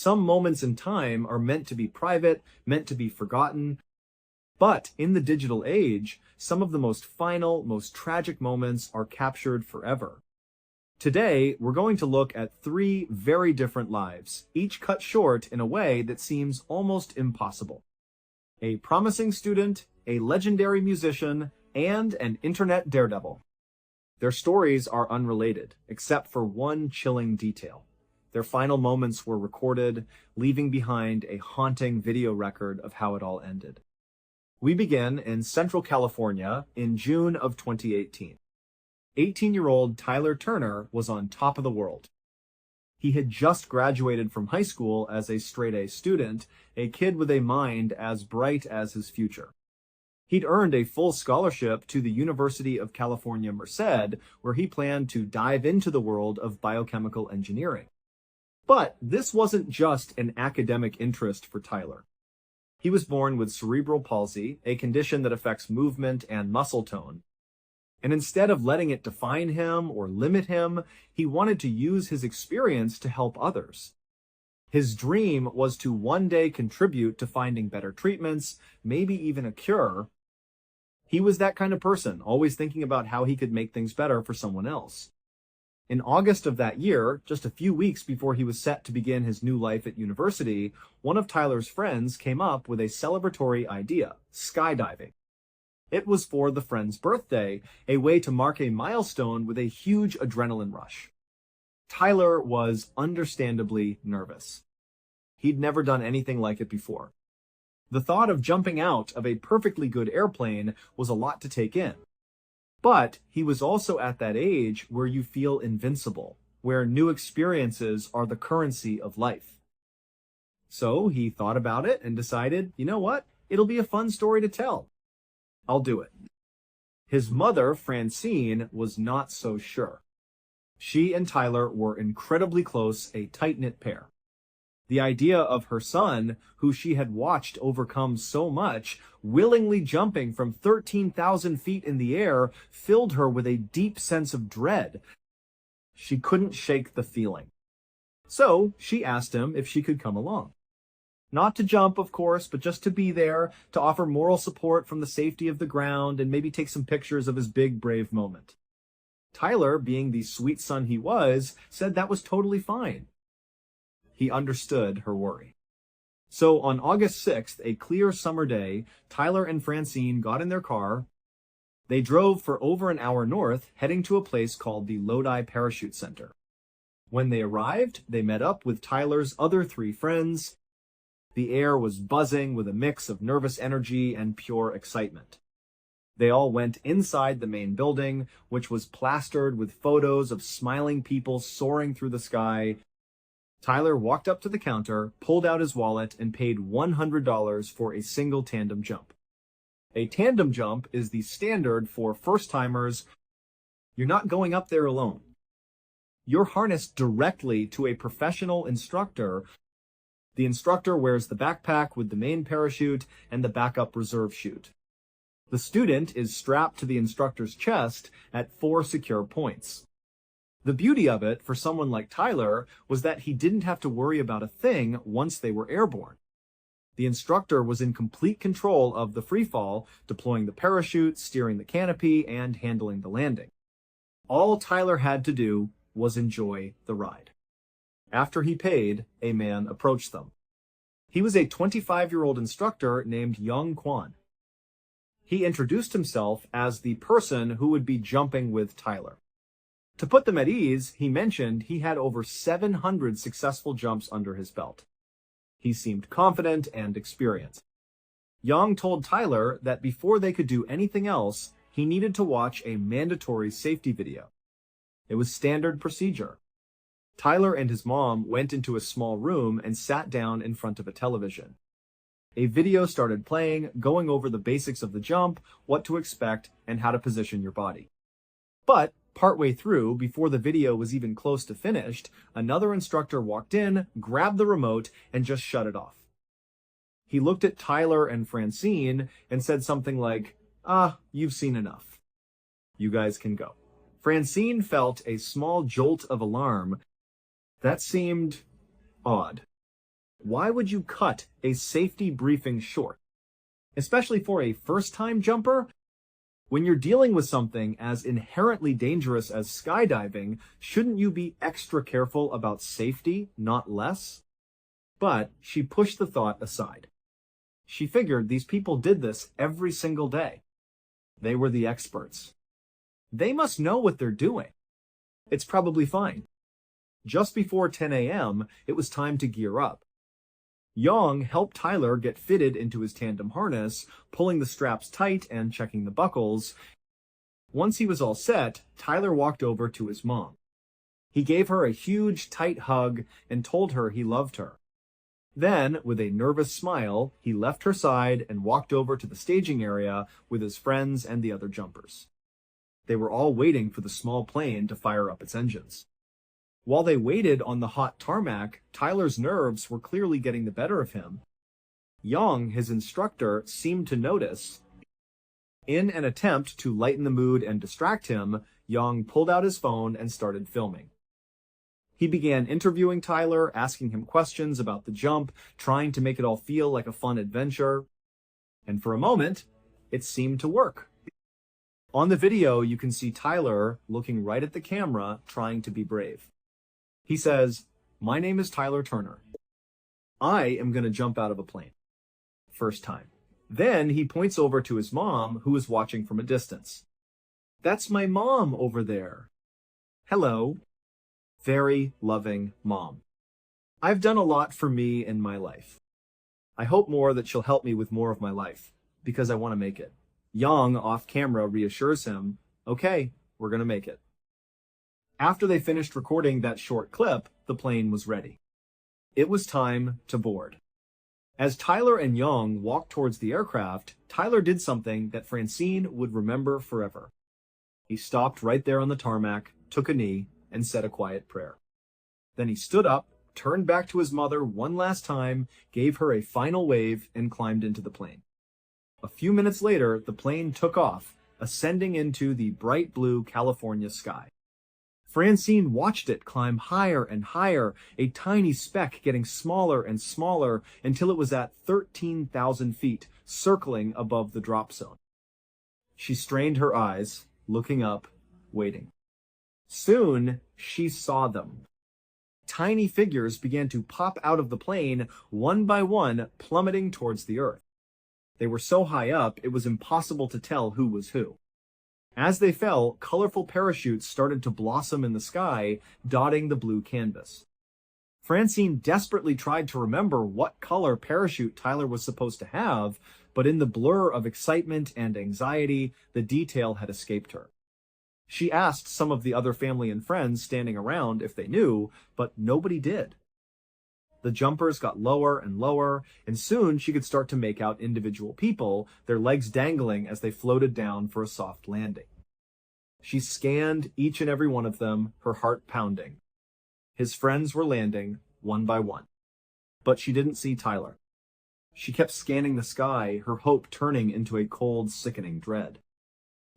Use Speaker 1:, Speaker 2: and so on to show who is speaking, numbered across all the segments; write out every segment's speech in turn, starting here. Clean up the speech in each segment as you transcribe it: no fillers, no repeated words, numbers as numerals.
Speaker 1: Some moments in time are meant to be private, meant to be forgotten. But in the digital age, some of the most final, most tragic moments are captured forever. Today, we're going to look at three very different lives, each cut short in a way that seems almost impossible. A promising student, a legendary musician, and an internet daredevil. Their stories are unrelated, except for one chilling detail. Their final moments were recorded, leaving behind a haunting video record of how it all ended. We begin in Central California in June of 2018. 18-year-old Tyler Turner was on top of the world. He had just graduated from high school as a straight-A student, a kid with a mind as bright as his future. He'd earned a full scholarship to the University of California, Merced, where he planned to dive into the world of biochemical engineering. But this wasn't just an academic interest for Tyler. He was born with cerebral palsy, a condition that affects movement and muscle tone. And instead of letting it define him or limit him, he wanted to use his experience to help others. His dream was to one day contribute to finding better treatments, maybe even a cure. He was that kind of person, always thinking about how he could make things better for someone else. In August of that year, just a few weeks before he was set to begin his new life at university, one of Tyler's friends came up with a celebratory idea: skydiving. It was for the friend's birthday, a way to mark a milestone with a huge adrenaline rush. Tyler was understandably nervous. He'd never done anything like it before. The thought of jumping out of a perfectly good airplane was a lot to take in. But he was also at that age where you feel invincible, where new experiences are the currency of life. So he thought about it and decided, you know what? It'll be a fun story to tell. I'll do it. His mother, Francine, was not so sure. She and Tyler were incredibly close, a tight-knit pair. The idea of her son, who she had watched overcome so much, willingly jumping from 13,000 feet in the air, filled her with a deep sense of dread. She couldn't shake the feeling. So she asked him if she could come along. Not to jump, of course, but just to be there, to offer moral support from the safety of the ground, and maybe take some pictures of his big, brave moment. Tyler, being the sweet son he was, said that was totally fine. He understood her worry. So on August 6th, a clear summer day, Tyler and Francine got in their car. They drove for over an hour north, heading to a place called the Lodi Parachute Center. When they arrived, they met up with Tyler's other three friends. The air was buzzing with a mix of nervous energy and pure excitement. They all went inside the main building, which was plastered with photos of smiling people soaring through the sky. Tyler walked up to the counter, pulled out his wallet, and paid $100 for a single tandem jump. A tandem jump is the standard for first-timers. You're not going up there alone. You're harnessed directly to a professional instructor. The instructor wears the backpack with the main parachute and the backup reserve chute. The student is strapped to the instructor's chest at 4 secure points. The beauty of it for someone like Tyler was that he didn't have to worry about a thing once they were airborne. The instructor was in complete control of the freefall, deploying the parachute, steering the canopy, and handling the landing. All Tyler had to do was enjoy the ride. After he paid, a man approached them. He was a 25-year-old instructor named Young Kwan. He introduced himself as the person who would be jumping with Tyler. To put them at ease, he mentioned he had over 700 successful jumps under his belt. He seemed confident and experienced. Young told Tyler that before they could do anything else, he needed to watch a mandatory safety video. It was standard procedure. Tyler and his mom went into a small room and sat down in front of a television. A video started playing, going over the basics of the jump, what to expect, and how to position your body. But partway through, before the video was even close to finished, another instructor walked in, grabbed the remote, and just shut it off. He looked at Tyler and Francine and said something like, you've seen enough. You guys can go. Francine felt a small jolt of alarm. That seemed odd. Why would you cut a safety briefing short? Especially for a first-time jumper? When you're dealing with something as inherently dangerous as skydiving, shouldn't you be extra careful about safety, not less? But she pushed the thought aside. She figured these people did this every single day. They were the experts. They must know what they're doing. It's probably fine. Just before 10 a.m., it was time to gear up. Yang helped Tyler get fitted into his tandem harness, pulling the straps tight and checking the buckles. Once he was all set, Tyler walked over to his mom. He gave her a huge, tight hug and told her he loved her. Then, with a nervous smile, he left her side and walked over to the staging area with his friends and the other jumpers. They were all waiting for the small plane to fire up its engines. While they waited on the hot tarmac, Tyler's nerves were clearly getting the better of him. Yang, his instructor, seemed to notice. In an attempt to lighten the mood and distract him, Yang pulled out his phone and started filming. He began interviewing Tyler, asking him questions about the jump, trying to make it all feel like a fun adventure. And for a moment, it seemed to work. On the video, you can see Tyler looking right at the camera, trying to be brave. He says, "My name is Tyler Turner. I am going to jump out of a plane. First time." Then he points over to his mom, who is watching from a distance. "That's my mom over there. Hello." Very loving mom. "I've done a lot for me in my life. I hope more that she'll help me with more of my life, because I want to make it." Yang, off camera, reassures him, "Okay, we're going to make it." After they finished recording that short clip, the plane was ready. It was time to board. As Tyler and Yang walked towards the aircraft, Tyler did something that Francine would remember forever. He stopped right there on the tarmac, took a knee, and said a quiet prayer. Then he stood up, turned back to his mother one last time, gave her a final wave, and climbed into the plane. A few minutes later, the plane took off, ascending into the bright blue California sky. Francine watched it climb higher and higher, a tiny speck getting smaller and smaller until it was at 13,000 feet, circling above the drop zone. She strained her eyes, looking up, waiting. Soon, she saw them. Tiny figures began to pop out of the plane, one by one, plummeting towards the earth. They were so high up, it was impossible to tell who was who. As they fell, colorful parachutes started to blossom in the sky, dotting the blue canvas. Francine desperately tried to remember what color parachute Tyler was supposed to have, but in the blur of excitement and anxiety, the detail had escaped her. She asked some of the other family and friends standing around if they knew, but nobody did. The jumpers got lower and lower, and soon she could start to make out individual people, their legs dangling as they floated down for a soft landing. She scanned each and every one of them, her heart pounding. His friends were landing, one by one. But she didn't see Tyler. She kept scanning the sky, her hope turning into a cold, sickening dread.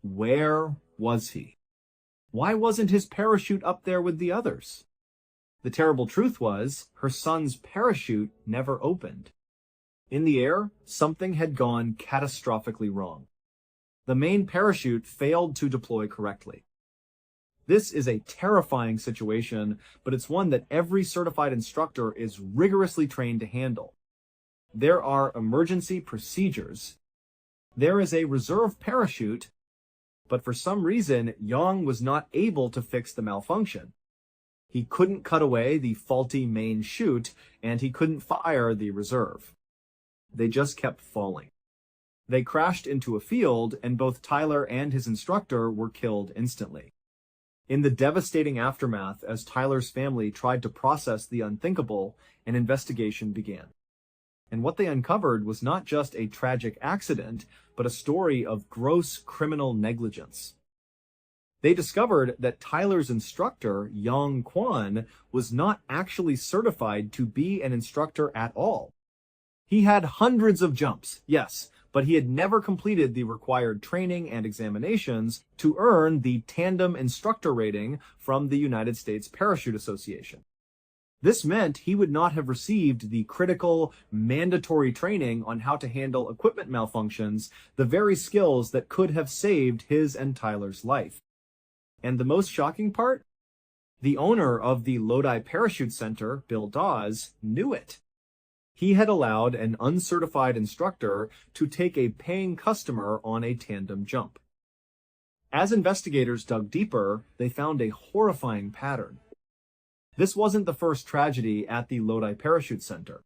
Speaker 1: Where was he? Why wasn't his parachute up there with the others? The terrible truth was, her son's parachute never opened. In the air, something had gone catastrophically wrong. The main parachute failed to deploy correctly. This is a terrifying situation, but it's one that every certified instructor is rigorously trained to handle. There are emergency procedures. There is a reserve parachute, but for some reason, Yang was not able to fix the malfunction. He couldn't cut away the faulty main chute, and he couldn't fire the reserve. They just kept falling. They crashed into a field, and both Tyler and his instructor were killed instantly. In the devastating aftermath, as Tyler's family tried to process the unthinkable, an investigation began. And what they uncovered was not just a tragic accident, but a story of gross criminal negligence. They discovered that Tyler's instructor, Yang Quan, was not actually certified to be an instructor at all. He had hundreds of jumps, yes, but he had never completed the required training and examinations to earn the tandem instructor rating from the United States Parachute Association. This meant he would not have received the critical, mandatory training on how to handle equipment malfunctions, the very skills that could have saved his and Tyler's life. And the most shocking part? The owner of the Lodi Parachute Center, Bill Dawes, knew it. He had allowed an uncertified instructor to take a paying customer on a tandem jump. As investigators dug deeper, they found a horrifying pattern. This wasn't the first tragedy at the Lodi Parachute Center.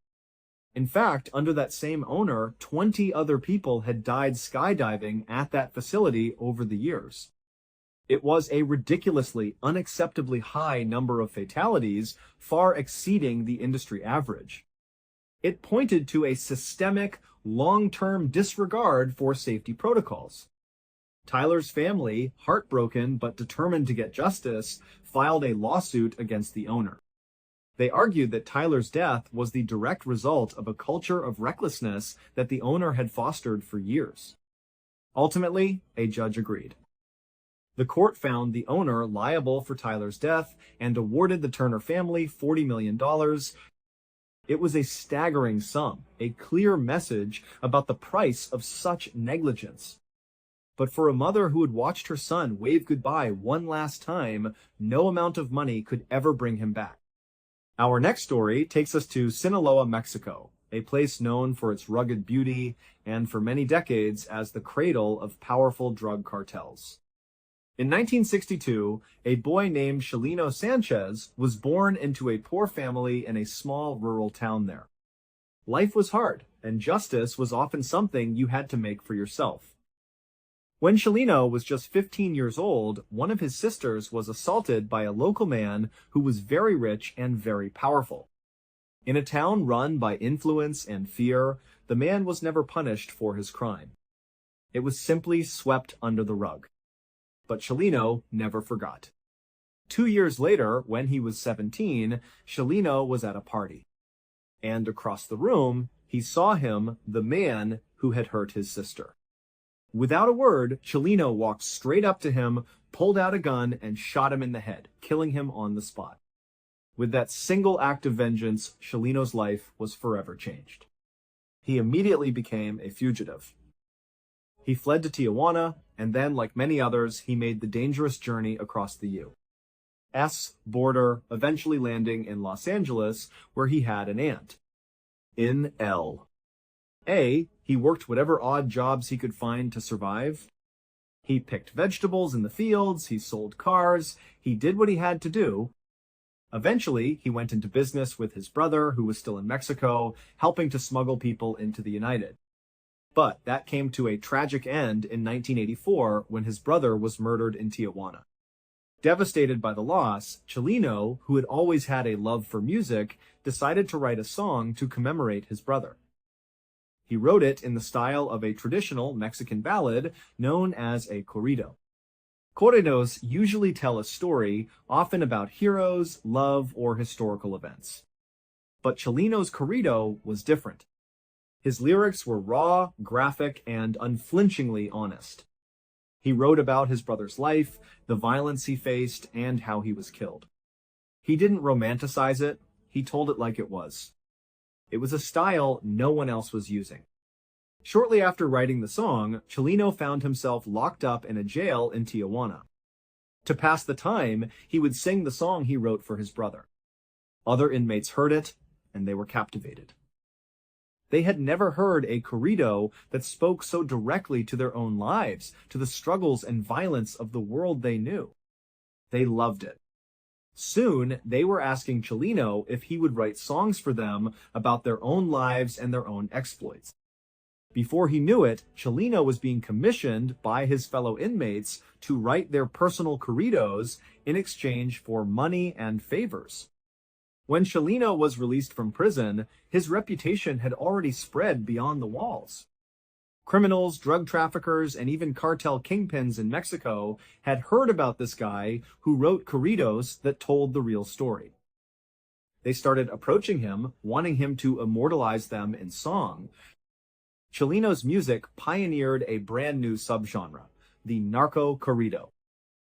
Speaker 1: In fact, under that same owner, 20 other people had died skydiving at that facility over the years. It was a ridiculously, unacceptably high number of fatalities, far exceeding the industry average. It pointed to a systemic, long-term disregard for safety protocols. Tyler's family, heartbroken but determined to get justice, filed a lawsuit against the owner. They argued that Tyler's death was the direct result of a culture of recklessness that the owner had fostered for years. Ultimately, a judge agreed. The court found the owner liable for Tyler's death and awarded the Turner family $40 million. It was a staggering sum, a clear message about the price of such negligence. But for a mother who had watched her son wave goodbye one last time, no amount of money could ever bring him back. Our next story takes us to Sinaloa, Mexico, a place known for its rugged beauty and for many decades as the cradle of powerful drug cartels. In 1962, a boy named Chelino Sanchez was born into a poor family in a small rural town there. Life was hard, and justice was often something you had to make for yourself. When Chelino was just 15 years old, one of his sisters was assaulted by a local man who was very rich and very powerful. In a town run by influence and fear, the man was never punished for his crime. It was simply swept under the rug. But Chelino never forgot. 2 years later, when he was 17, Chelino was at a party. And across the room, he saw him, the man who had hurt his sister. Without a word, Chelino walked straight up to him, pulled out a gun, and shot him in the head, killing him on the spot. With that single act of vengeance, Chelino's life was forever changed. He immediately became a fugitive. He fled to Tijuana, and then, like many others, he made the dangerous journey across the U.S. border, eventually landing in Los Angeles, where he had an aunt. In L.A., he worked whatever odd jobs he could find to survive. He picked vegetables in the fields, he sold cars, he did what he had to do. Eventually, he went into business with his brother, who was still in Mexico, helping to smuggle people into the United. But that came to a tragic end in 1984 when his brother was murdered in Tijuana. Devastated by the loss, Chelino, who had always had a love for music, decided to write a song to commemorate his brother. He wrote it in the style of a traditional Mexican ballad known as a corrido. Corridos usually tell a story, often about heroes, love, or historical events. But Chelino's corrido was different. His lyrics were raw, graphic, and unflinchingly honest. He wrote about his brother's life, the violence he faced, and how he was killed. He didn't romanticize it, he told it like it was. It was a style no one else was using. Shortly after writing the song, Chelino found himself locked up in a jail in Tijuana. To pass the time, he would sing the song he wrote for his brother. Other inmates heard it, and they were captivated. They had never heard a corrido that spoke so directly to their own lives, to the struggles and violence of the world they knew. They loved it. Soon, they were asking Chelino if he would write songs for them about their own lives and their own exploits. Before he knew it, Chelino was being commissioned by his fellow inmates to write their personal corridos in exchange for money and favors. When Chelino was released from prison, his reputation had already spread beyond the walls. Criminals, drug traffickers, and even cartel kingpins in Mexico had heard about this guy who wrote corridos that told the real story. They started approaching him, wanting him to immortalize them in song. Chelino's music pioneered a brand new subgenre, the narco corrido.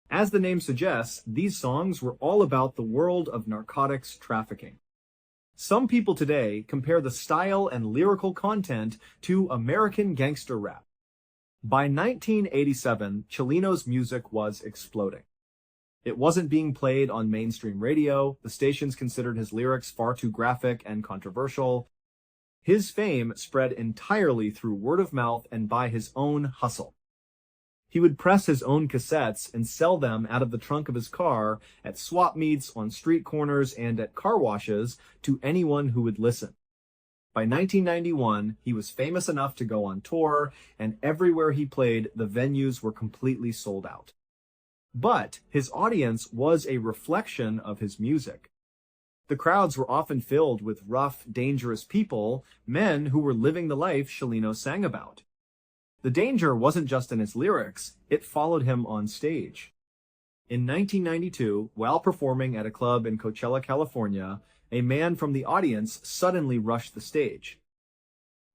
Speaker 1: As the name suggests, these songs were all about the world of narcotics trafficking. Some people today compare the style and lyrical content to American gangster rap. By 1987, Chilino's music was exploding. It wasn't being played on mainstream radio, the stations considered his lyrics far too graphic and controversial. His fame spread entirely through word of mouth and by his own hustle. He would press his own cassettes and sell them out of the trunk of his car at swap meets, on street corners, and at car washes to anyone who would listen. By 1991, he was famous enough to go on tour, and everywhere he played, the venues were completely sold out. But his audience was a reflection of his music. The crowds were often filled with rough, dangerous people, men who were living the life Chilino sang about. The danger wasn't just in his lyrics, it followed him on stage. In 1992, while performing at a club in Coachella, California, a man from the audience suddenly rushed the stage.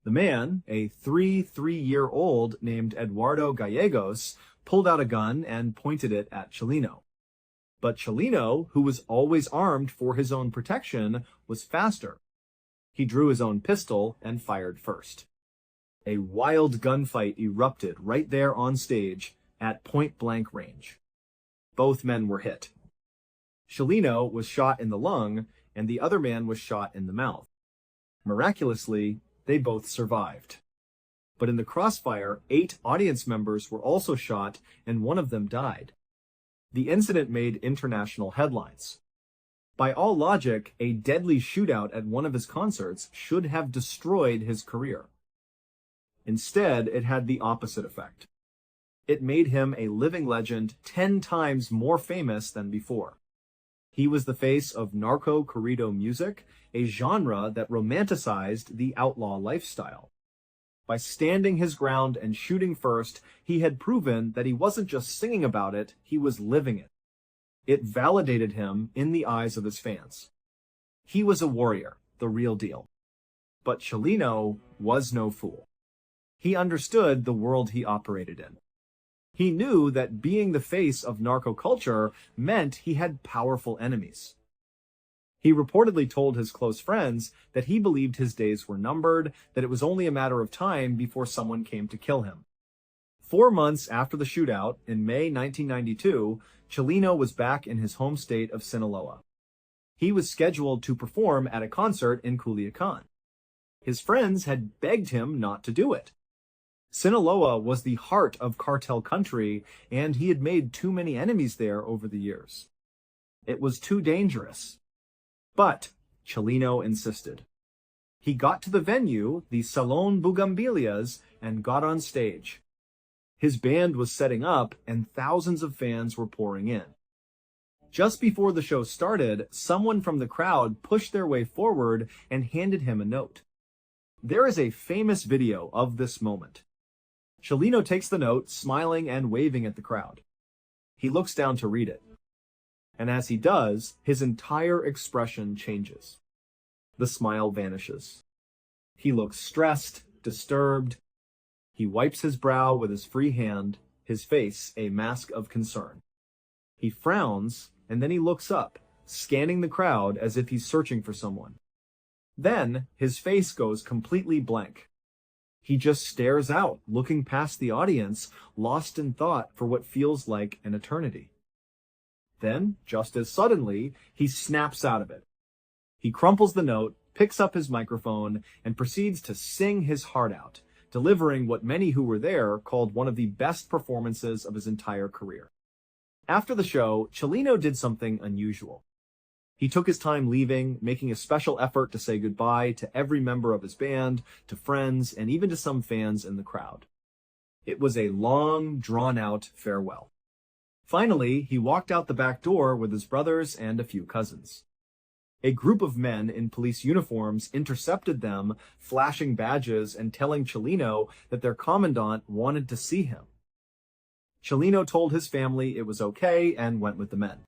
Speaker 1: The man, a 3-year-old named Eduardo Gallegos, pulled out a gun and pointed it at Chilino. But Chilino, who was always armed for his own protection, was faster. He drew his own pistol and fired first. A wild gunfight erupted right there on stage at point-blank range. Both men were hit. Chilino was shot in the lung, and the other man was shot in the mouth. Miraculously, they both survived. But in the crossfire, 8 audience members were also shot, and one of them died. The incident made international headlines. By all logic, a deadly shootout at one of his concerts should have destroyed his career. Instead, it had the opposite effect. It made him a living legend 10 times more famous than before. He was the face of narco-corrido music, a genre that romanticized the outlaw lifestyle. By standing his ground and shooting first, he had proven that he wasn't just singing about it, he was living it. It validated him in the eyes of his fans. He was a warrior, the real deal. But Chilino was no fool. He understood the world he operated in. He knew that being the face of narco culture meant he had powerful enemies. He reportedly told his close friends that he believed his days were numbered, that it was only a matter of time before someone came to kill him. 4 months after the shootout, in May 1992, Chilino was back in his home state of Sinaloa. He was scheduled to perform at a concert in Culiacan. His friends had begged him not to do it. Sinaloa was the heart of cartel country, and he had made too many enemies there over the years. It was too dangerous. But Chilino insisted. He got to the venue, the Salon Bugambilias, and got on stage. His band was setting up, and thousands of fans were pouring in. Just before the show started, someone from the crowd pushed their way forward and handed him a note. There is a famous video of this moment. Chilino takes the note, smiling and waving at the crowd. He looks down to read it. And as he does, his entire expression changes. The smile vanishes. He looks stressed, disturbed. He wipes his brow with his free hand, his face a mask of concern. He frowns, and then he looks up, scanning the crowd as if he's searching for someone. Then, his face goes completely blank. He just stares out, looking past the audience, lost in thought for what feels like an eternity. Then, just as suddenly, he snaps out of it. He crumples the note, picks up his microphone, and proceeds to sing his heart out, delivering what many who were there called one of the best performances of his entire career. After the show, Chilino did something unusual. He took his time leaving, making a special effort to say goodbye to every member of his band, to friends, and even to some fans in the crowd. It was a long, drawn-out farewell. Finally, he walked out the back door with his brothers and a few cousins. A group of men in police uniforms intercepted them, flashing badges and telling Chilino that their commandant wanted to see him. Chilino told his family it was okay and went with the men.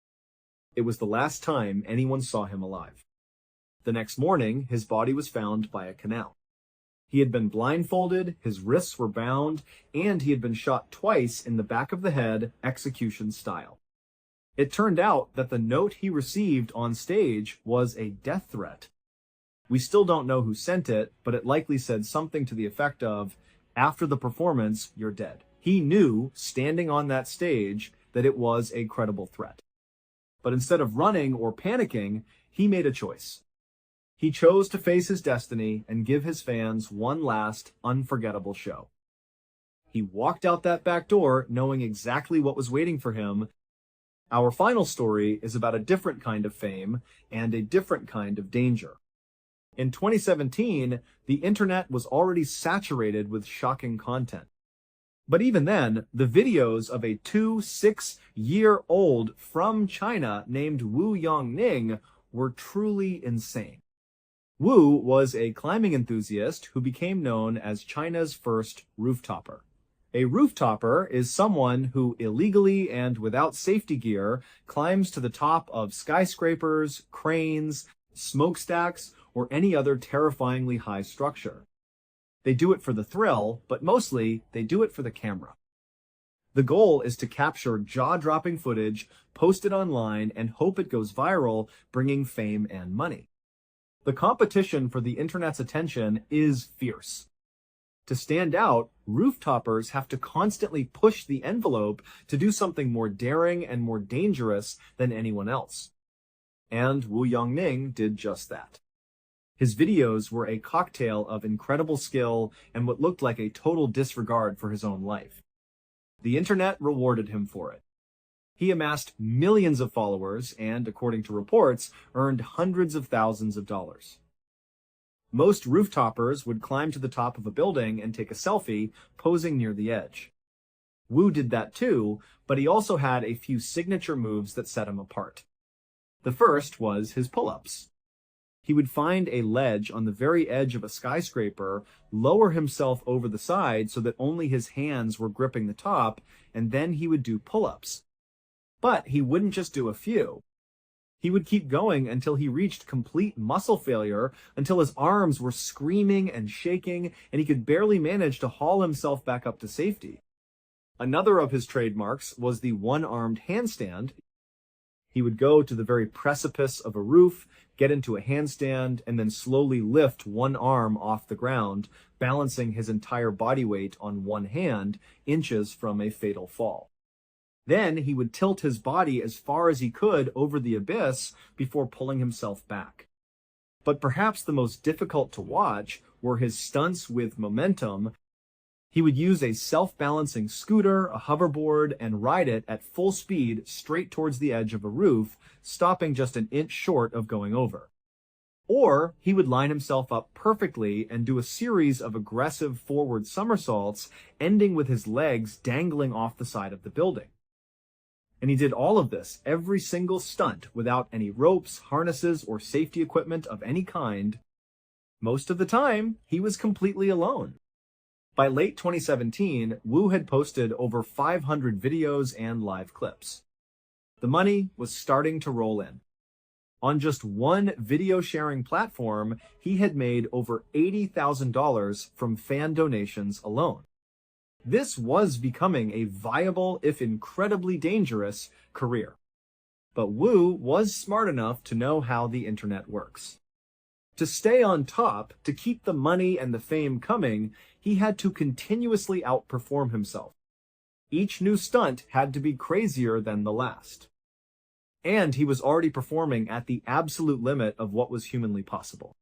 Speaker 1: It was the last time anyone saw him alive. The next morning, his body was found by a canal. He had been blindfolded, his wrists were bound, and he had been shot twice in the back of the head, execution style. It turned out that the note he received on stage was a death threat. We still don't know who sent it, but it likely said something to the effect of, "After the performance, you're dead." He knew, standing on that stage, that it was a credible threat. But instead of running or panicking, he made a choice. He chose to face his destiny and give his fans one last, unforgettable show. He walked out that back door knowing exactly what was waiting for him. Our final story is about a different kind of fame and a different kind of danger. In 2017, the internet was already saturated with shocking content. But even then, the videos of a 6-year-old from China named Wu Yongning were truly insane. Wu was a climbing enthusiast who became known as China's first rooftopper. A rooftopper is someone who illegally and without safety gear climbs to the top of skyscrapers, cranes, smokestacks, or any other terrifyingly high structure. They do it for the thrill, but mostly they do it for the camera. The goal is to capture jaw-dropping footage, post it online, and hope it goes viral, bringing fame and money. The competition for the internet's attention is fierce. To stand out, rooftoppers have to constantly push the envelope to do something more daring and more dangerous than anyone else. And Wu Yongning did just that. His videos were a cocktail of incredible skill and what looked like a total disregard for his own life. The internet rewarded him for it. He amassed millions of followers and, according to reports, earned hundreds of thousands of dollars. Most rooftoppers would climb to the top of a building and take a selfie, posing near the edge. Wu did that too, but he also had a few signature moves that set him apart. The first was his pull-ups. He would find a ledge on the very edge of a skyscraper, lower himself over the side so that only his hands were gripping the top, and then he would do pull-ups. But he wouldn't just do a few. He would keep going until he reached complete muscle failure, until his arms were screaming and shaking, and he could barely manage to haul himself back up to safety. Another of his trademarks was the one-armed handstand. He would go to the very precipice of a roof, get into a handstand, and then slowly lift one arm off the ground, balancing his entire body weight on one hand, inches from a fatal fall. Then he would tilt his body as far as he could over the abyss before pulling himself back. But perhaps the most difficult to watch were his stunts with momentum. He would use a self-balancing scooter, a hoverboard, and ride it at full speed straight towards the edge of a roof, stopping just an inch short of going over. Or he would line himself up perfectly and do a series of aggressive forward somersaults, ending with his legs dangling off the side of the building. And he did all of this, every single stunt, without any ropes, harnesses, or safety equipment of any kind. Most of the time, he was completely alone. By late 2017, Wu had posted over 500 videos and live clips. The money was starting to roll in. On just one video sharing platform, he had made over $80,000 from fan donations alone. This was becoming a viable, if incredibly dangerous, career. But Wu was smart enough to know how the internet works. To stay on top, to keep the money and the fame coming, he had to continuously outperform himself. Each new stunt had to be crazier than the last. And he was already performing at the absolute limit of what was humanly possible.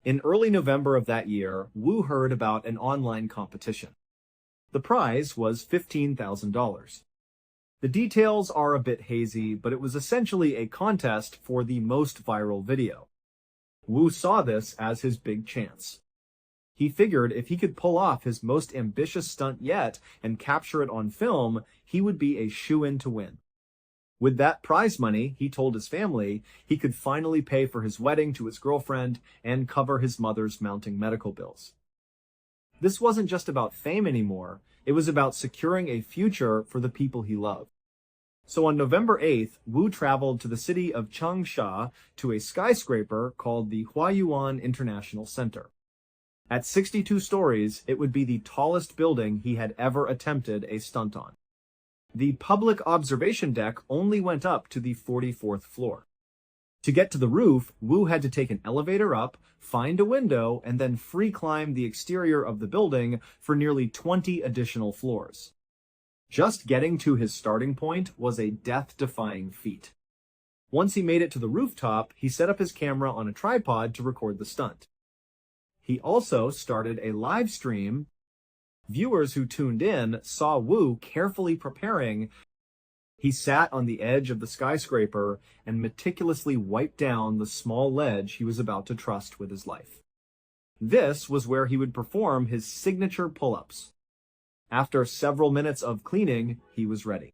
Speaker 1: In early November of that year, Wu heard about an online competition. The prize was $15,000. The details are a bit hazy, but it was essentially a contest for the most viral video. Wu saw this as his big chance. He figured if he could pull off his most ambitious stunt yet and capture it on film, he would be a shoo-in to win. With that prize money, he told his family, he could finally pay for his wedding to his girlfriend and cover his mother's mounting medical bills. This wasn't just about fame anymore, it was about securing a future for the people he loved. So on November 8th, Wu traveled to the city of Changsha to a skyscraper called the Huayuan International Center. At 62 stories, it would be the tallest building he had ever attempted a stunt on. The public observation deck only went up to the 44th floor. To get to the roof, Wu had to take an elevator up, find a window, and then free climb the exterior of the building for nearly 20 additional floors. Just getting to his starting point was a death-defying feat. Once he made it to the rooftop, he set up his camera on a tripod to record the stunt. He also started a live stream. Viewers who tuned in saw Wu carefully preparing. He sat on the edge of the skyscraper and meticulously wiped down the small ledge he was about to trust with his life. This was where he would perform his signature pull-ups. After several minutes of cleaning, he was ready.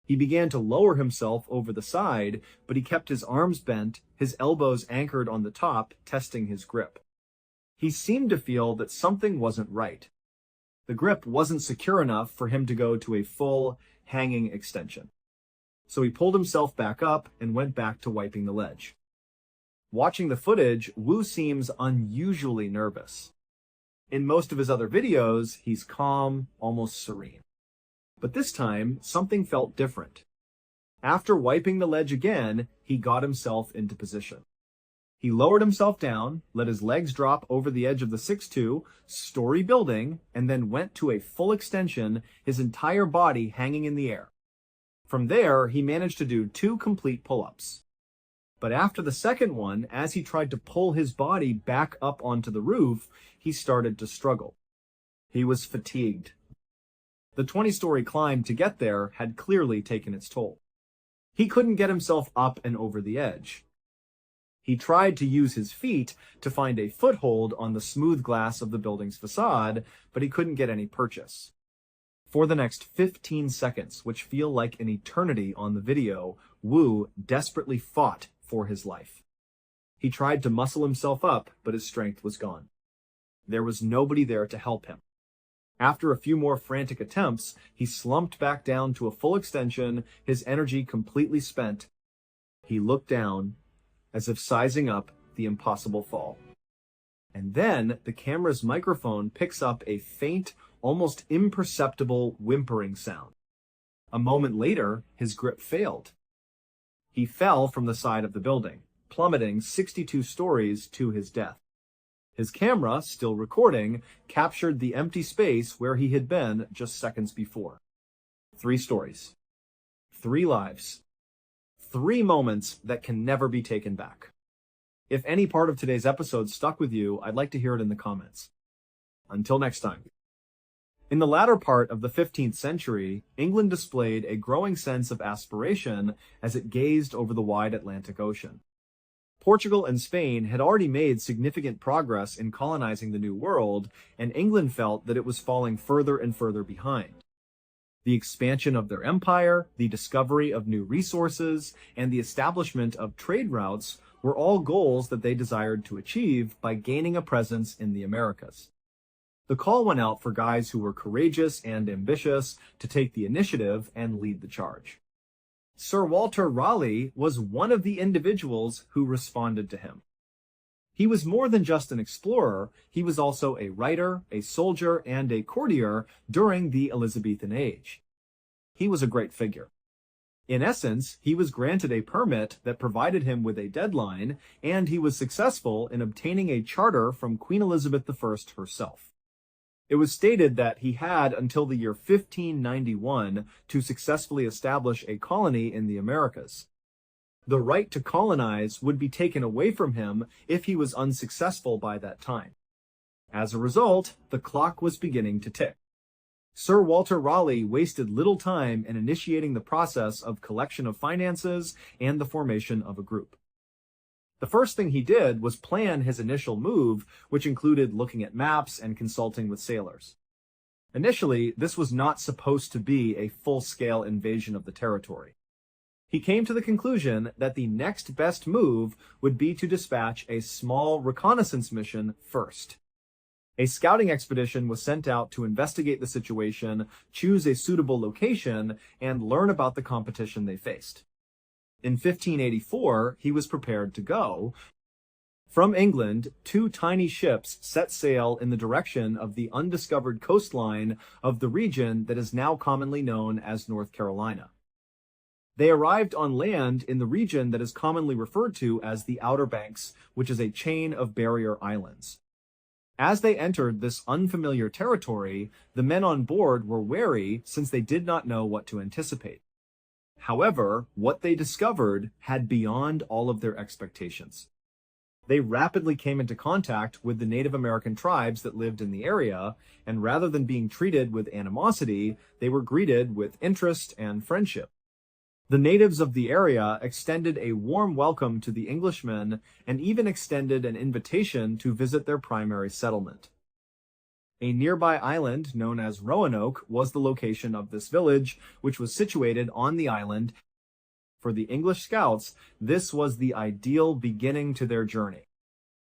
Speaker 1: He began to lower himself over the side, but he kept his arms bent, his elbows anchored on the top, testing his grip. He seemed to feel that something wasn't right. The grip wasn't secure enough for him to go to a full, hanging extension. So he pulled himself back up and went back to wiping the ledge. Watching the footage, Wu seems unusually nervous. In most of his other videos, he's calm, almost serene. But this time, something felt different. After wiping the ledge again, he got himself into position. He lowered himself down, let his legs drop over the edge of the 6'2" building, and then went to a full extension, his entire body hanging in the air. From there, he managed to do 2 complete pull-ups. But after the second one, as he tried to pull his body back up onto the roof, he started to struggle. He was fatigued. The 20-story climb to get there had clearly taken its toll. He couldn't get himself up and over the edge. He tried to use his feet to find a foothold on the smooth glass of the building's facade, but he couldn't get any purchase. For the next 15 seconds, which feel like an eternity on the video, Wu desperately fought for his life. He tried to muscle himself up, but his strength was gone. There was nobody there to help him. After a few more frantic attempts, he slumped back down to a full extension, his energy completely spent. He looked down, as if sizing up the impossible fall. And then the camera's microphone picks up a faint, almost imperceptible whimpering sound. A moment later, his grip failed. He fell from the side of the building, plummeting 62 stories to his death. His camera, still recording, captured the empty space where he had been just seconds before. 3 stories. 3 lives. 3 moments that can never be taken back. If any part of today's episode stuck with you, I'd like to hear it in the comments. Until next time. In the latter part of the 15th century, England displayed a growing sense of aspiration as it gazed over the wide Atlantic Ocean. Portugal and Spain had already made significant progress in colonizing the New World, and England felt that it was falling further and further behind. The expansion of their empire, the discovery of new resources, and the establishment of trade routes were all goals that they desired to achieve by gaining a presence in the Americas. The call went out for guys who were courageous and ambitious to take the initiative and lead the charge. Sir Walter Raleigh was one of the individuals who responded to him. He was more than just an explorer, he was also a writer, a soldier, and a courtier during the Elizabethan age. He was a great figure. In essence, he was granted a permit that provided him with a deadline, and he was successful in obtaining a charter from Queen Elizabeth I herself. It was stated that he had until the year 1591 to successfully establish a colony in the Americas. The right to colonize would be taken away from him if he was unsuccessful by that time. As a result, the clock was beginning to tick. Sir Walter Raleigh wasted little time in initiating the process of collection of finances and the formation of a group. The first thing he did was plan his initial move, which included looking at maps and consulting with sailors. Initially, this was not supposed to be a full-scale invasion of the territory. He came to the conclusion that the next best move would be to dispatch a small reconnaissance mission first. A scouting expedition was sent out to investigate the situation, choose a suitable location, and learn about the competition they faced. In 1584, he was prepared to go. From England, 2 tiny ships set sail in the direction of the undiscovered coastline of the region that is now commonly known as North Carolina. They arrived on land in the region that is commonly referred to as the Outer Banks, which is a chain of barrier islands. As they entered this unfamiliar territory, the men on board were wary since they did not know what to anticipate. However, what they discovered had beyond all of their expectations. They rapidly came into contact with the Native American tribes that lived in the area, and rather than being treated with animosity, they were greeted with interest and friendship. The natives of the area extended a warm welcome to the Englishmen and even extended an invitation to visit their primary settlement. A nearby island known as Roanoke was the location of this village, which was situated on the island. For the English scouts, this was the ideal beginning to their journey.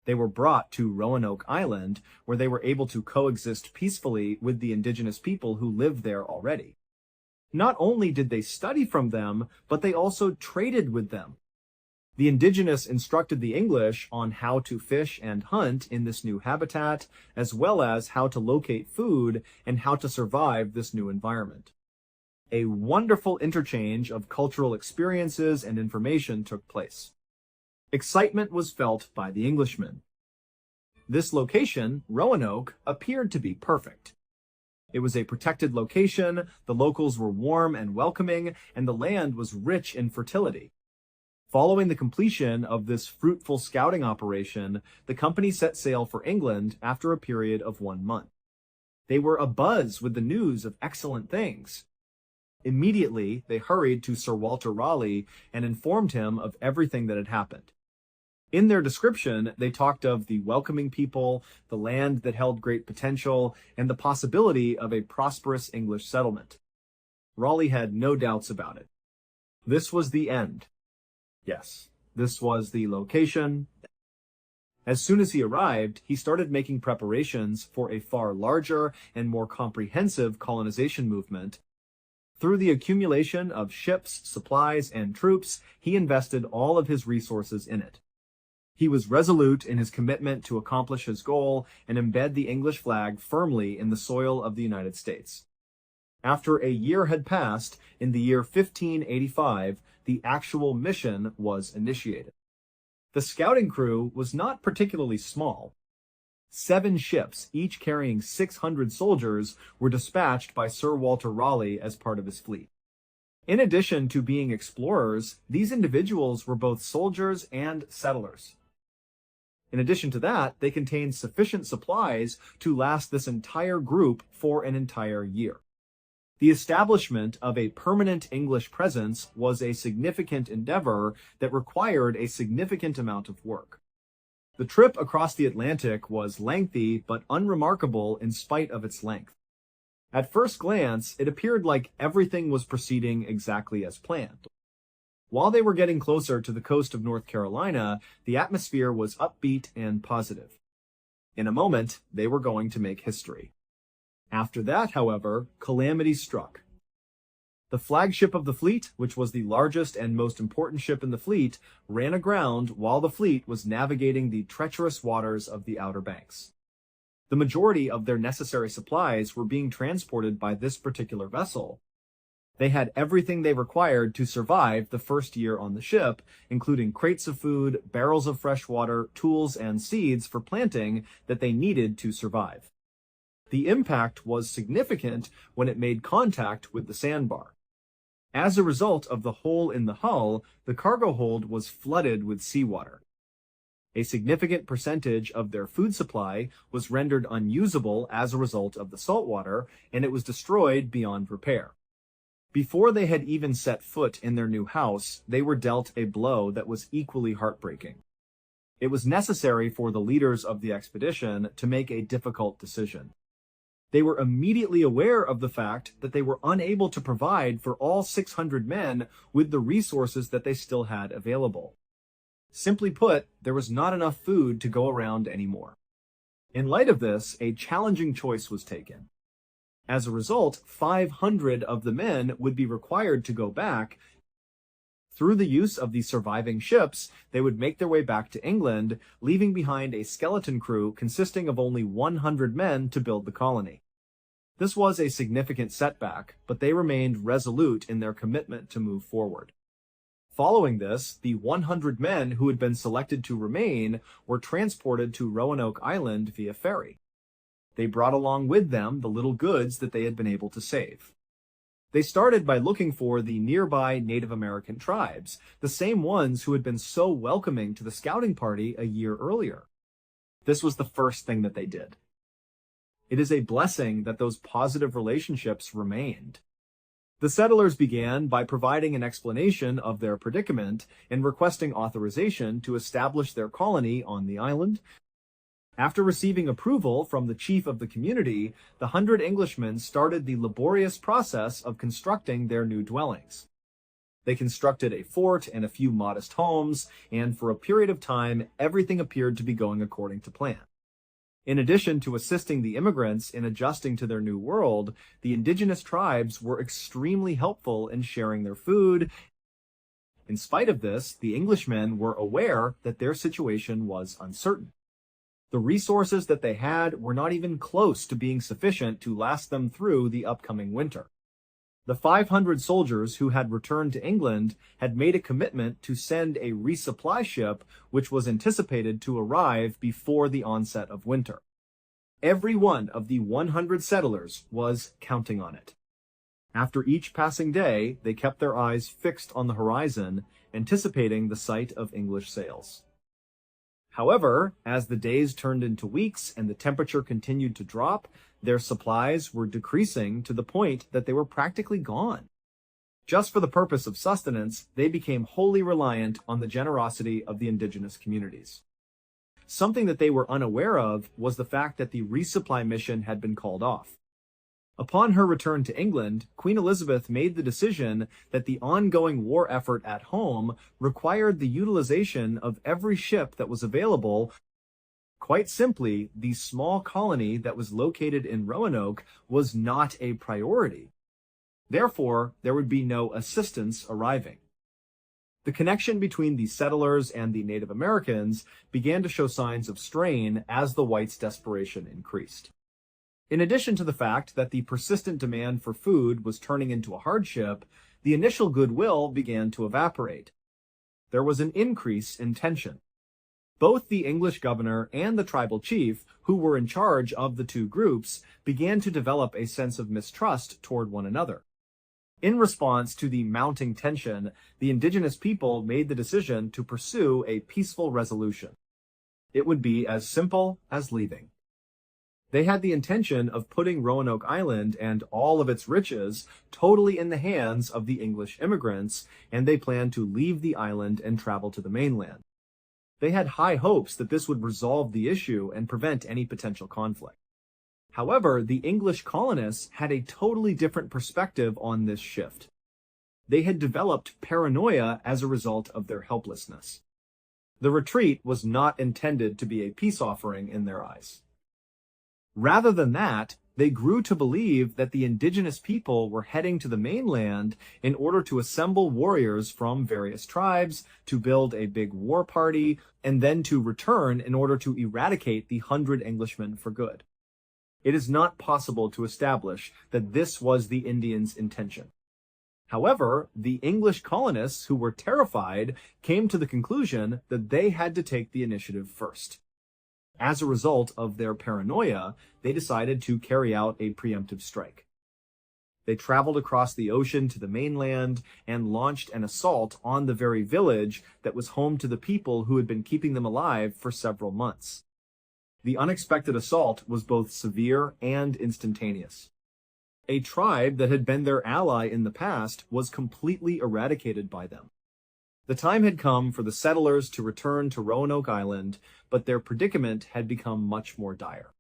Speaker 1: They were brought to Roanoke Island, where they were able to coexist peacefully with the indigenous people who lived there already. Not only did they study from them, but they also traded with them. The indigenous instructed the English on how to fish and hunt in this new habitat, as well as how to locate food and how to survive this new environment. A wonderful interchange of cultural experiences and information took place. Excitement was felt by the Englishmen. This location, Roanoke, appeared to be perfect. It was a protected location, the locals were warm and welcoming, and the land was rich in fertility. Following the completion of this fruitful scouting operation, the company set sail for England after a period of 1 month. They were abuzz with the news of excellent things. Immediately, they hurried to Sir Walter Raleigh and informed him of everything that had happened. In their description, they talked of the welcoming people, the land that held great potential, and the possibility of a prosperous English settlement. Raleigh had no doubts about it. This was the end. Yes, this was the location. As soon as he arrived, he started making preparations for a far larger and more comprehensive colonization movement. Through the accumulation of ships, supplies, and troops, he invested all of his resources in it. He was resolute in his commitment to accomplish his goal and embed the English flag firmly in the soil of the United States. After a year had passed, in the year 1585, the actual mission was initiated. The scouting crew was not particularly small. 7 ships, each carrying 600 soldiers, were dispatched by Sir Walter Raleigh as part of his fleet. In addition to being explorers, these individuals were both soldiers and settlers. In addition to that, they contained sufficient supplies to last this entire group for an entire year. The establishment of a permanent English presence was a significant endeavor that required a significant amount of work. The trip across the Atlantic was lengthy but unremarkable in spite of its length. At first glance, it appeared like everything was proceeding exactly as planned. While they were getting closer to the coast of North Carolina, the atmosphere was upbeat and positive. In a moment, they were going to make history. After that, however, calamity struck. The flagship of the fleet, which was the largest and most important ship in the fleet, ran aground while the fleet was navigating the treacherous waters of the Outer Banks. The majority of their necessary supplies were being transported by this particular vessel. They had everything they required to survive the first year on the ship, including crates of food, barrels of fresh water, tools, and seeds for planting that they needed to survive. The impact was significant when it made contact with the sandbar. As a result of the hole in the hull, the cargo hold was flooded with seawater. A significant percentage of their food supply was rendered unusable as a result of the salt water, and it was destroyed beyond repair. Before they had even set foot in their new house, they were dealt a blow that was equally heartbreaking. It was necessary for the leaders of the expedition to make a difficult decision. They were immediately aware of the fact that they were unable to provide for all 600 men with the resources that they still had available. Simply put, there was not enough food to go around anymore. In light of this, a challenging choice was taken. As a result, 500 of the men would be required to go back. Through the use of the surviving ships, they would make their way back to England, leaving behind a skeleton crew consisting of only 100 men to build the colony. This was a significant setback, but they remained resolute in their commitment to move forward. Following this, the 100 men who had been selected to remain were transported to Roanoke Island via ferry. They brought along with them the little goods that they had been able to save. They started by looking for the nearby Native American tribes, the same ones who had been so welcoming to the scouting party a year earlier. This was the first thing that they did. It is a blessing that those positive relationships remained. The settlers began by providing an explanation of their predicament and requesting authorization to establish their colony on the island. After receiving approval from the chief of the community, the 100 Englishmen started the laborious process of constructing their new dwellings. They constructed a fort and a few modest homes, and for a period of time, everything appeared to be going according to plan. In addition to assisting the immigrants in adjusting to their new world, the indigenous tribes were extremely helpful in sharing their food. In spite of this, the Englishmen were aware that their situation was uncertain. The resources that they had were not even close to being sufficient to last them through the upcoming winter. The 500 soldiers who had returned to England had made a commitment to send a resupply ship which was anticipated to arrive before the onset of winter. Every one of the 100 settlers was counting on it. After each passing day, they kept their eyes fixed on the horizon, anticipating the sight of English sails. However, as the days turned into weeks and the temperature continued to drop, their supplies were decreasing to the point that they were practically gone. Just for the purpose of sustenance, they became wholly reliant on the generosity of the indigenous communities. Something that they were unaware of was the fact that the resupply mission had been called off. Upon her return to England, Queen Elizabeth made the decision that the ongoing war effort at home required the utilization of every ship that was available. Quite simply, the small colony that was located in Roanoke was not a priority. Therefore, there would be no assistance arriving. The connection between the settlers and the Native Americans began to show signs of strain as the whites' desperation increased. In addition to the fact that the persistent demand for food was turning into a hardship, the initial goodwill began to evaporate. There was an increase in tension. Both the English governor and the tribal chief, who were in charge of the two groups, began to develop a sense of mistrust toward one another. In response to the mounting tension, the indigenous people made the decision to pursue a peaceful resolution. It would be as simple as leaving. They had the intention of putting Roanoke Island and all of its riches totally in the hands of the English immigrants, and they planned to leave the island and travel to the mainland. They had high hopes that this would resolve the issue and prevent any potential conflict. However, the English colonists had a totally different perspective on this shift. They had developed paranoia as a result of their helplessness. The retreat was not intended to be a peace offering in their eyes. Rather than that, they grew to believe that the indigenous people were heading to the mainland in order to assemble warriors from various tribes, to build a big war party, and then to return in order to eradicate the 100 Englishmen for good. It is not possible to establish that this was the Indians' intention. However, the English colonists, who were terrified, came to the conclusion that they had to take the initiative first. As a result of their paranoia, they decided to carry out a preemptive strike. They traveled across the ocean to the mainland and launched an assault on the very village that was home to the people who had been keeping them alive for several months. The unexpected assault was both severe and instantaneous. A tribe that had been their ally in the past was completely eradicated by them. The time had come for the settlers to return to Roanoke Island, but their predicament had become much more dire.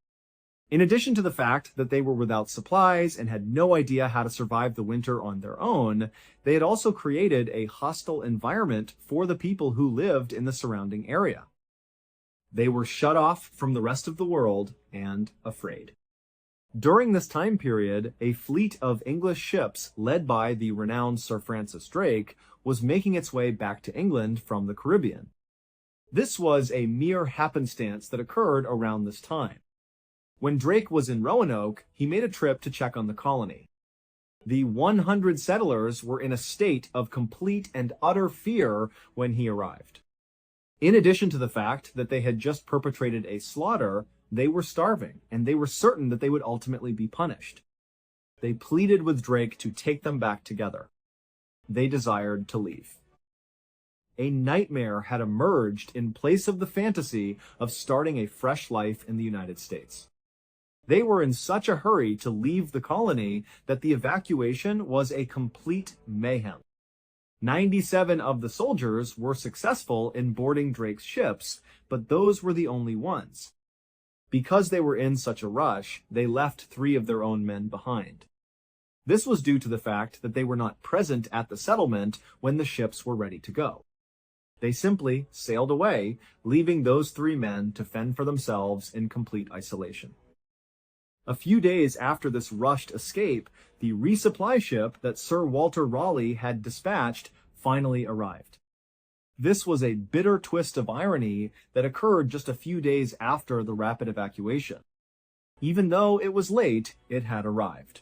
Speaker 1: In addition to the fact that they were without supplies and had no idea how to survive the winter on their own, they had also created a hostile environment for the people who lived in the surrounding area. They were shut off from the rest of the world and afraid. During this time period, a fleet of English ships led by the renowned Sir Francis Drake was making its way back to England from the Caribbean. This was a mere happenstance that occurred around this time. When Drake was in Roanoke, he made a trip to check on the colony. The 100 settlers were in a state of complete and utter fear when he arrived. In addition to the fact that they had just perpetrated a slaughter, they were starving, and they were certain that they would ultimately be punished. They pleaded with Drake to take them back together. They desired to leave. A nightmare had emerged in place of the fantasy of starting a fresh life in the United States. They were in such a hurry to leave the colony that the evacuation was a complete mayhem. 97 of the soldiers were successful in boarding Drake's ships, but those were the only ones. Because they were in such a rush, they left 3 of their own men behind. This was due to the fact that they were not present at the settlement when the ships were ready to go. They simply sailed away, leaving those 3 men to fend for themselves in complete isolation. A few days after this rushed escape, the resupply ship that Sir Walter Raleigh had dispatched finally arrived. This was a bitter twist of irony that occurred just a few days after the rapid evacuation. Even though it was late, it had arrived.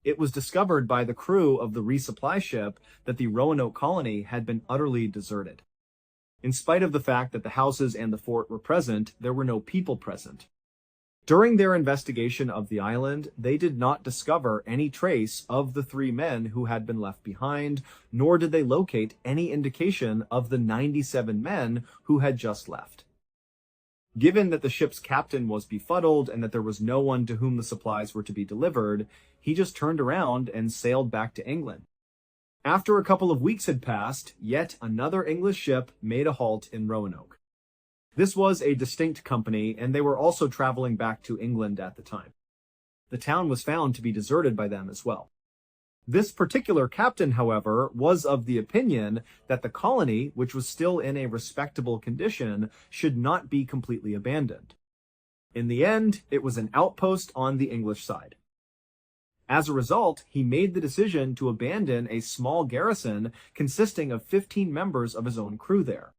Speaker 1: It was discovered by the crew of the resupply ship that the Roanoke colony had been utterly deserted. In spite of the fact that the houses and the fort were present, there were no people present. During their investigation of the island, they did not discover any trace of the 3 men who had been left behind, nor did they locate any indication of the 97 men who had just left. Given that the ship's captain was befuddled and that there was no one to whom the supplies were to be delivered, he just turned around and sailed back to England. After a couple of weeks had passed, yet another English ship made a halt in Roanoke. This was a distinct company, and they were also traveling back to England at the time. The town was found to be deserted by them as well. This particular captain, however, was of the opinion that the colony, which was still in a respectable condition, should not be completely abandoned. In the end, it was an outpost on the English side. As a result, he made the decision to abandon a small garrison consisting of 15 members of his own crew there.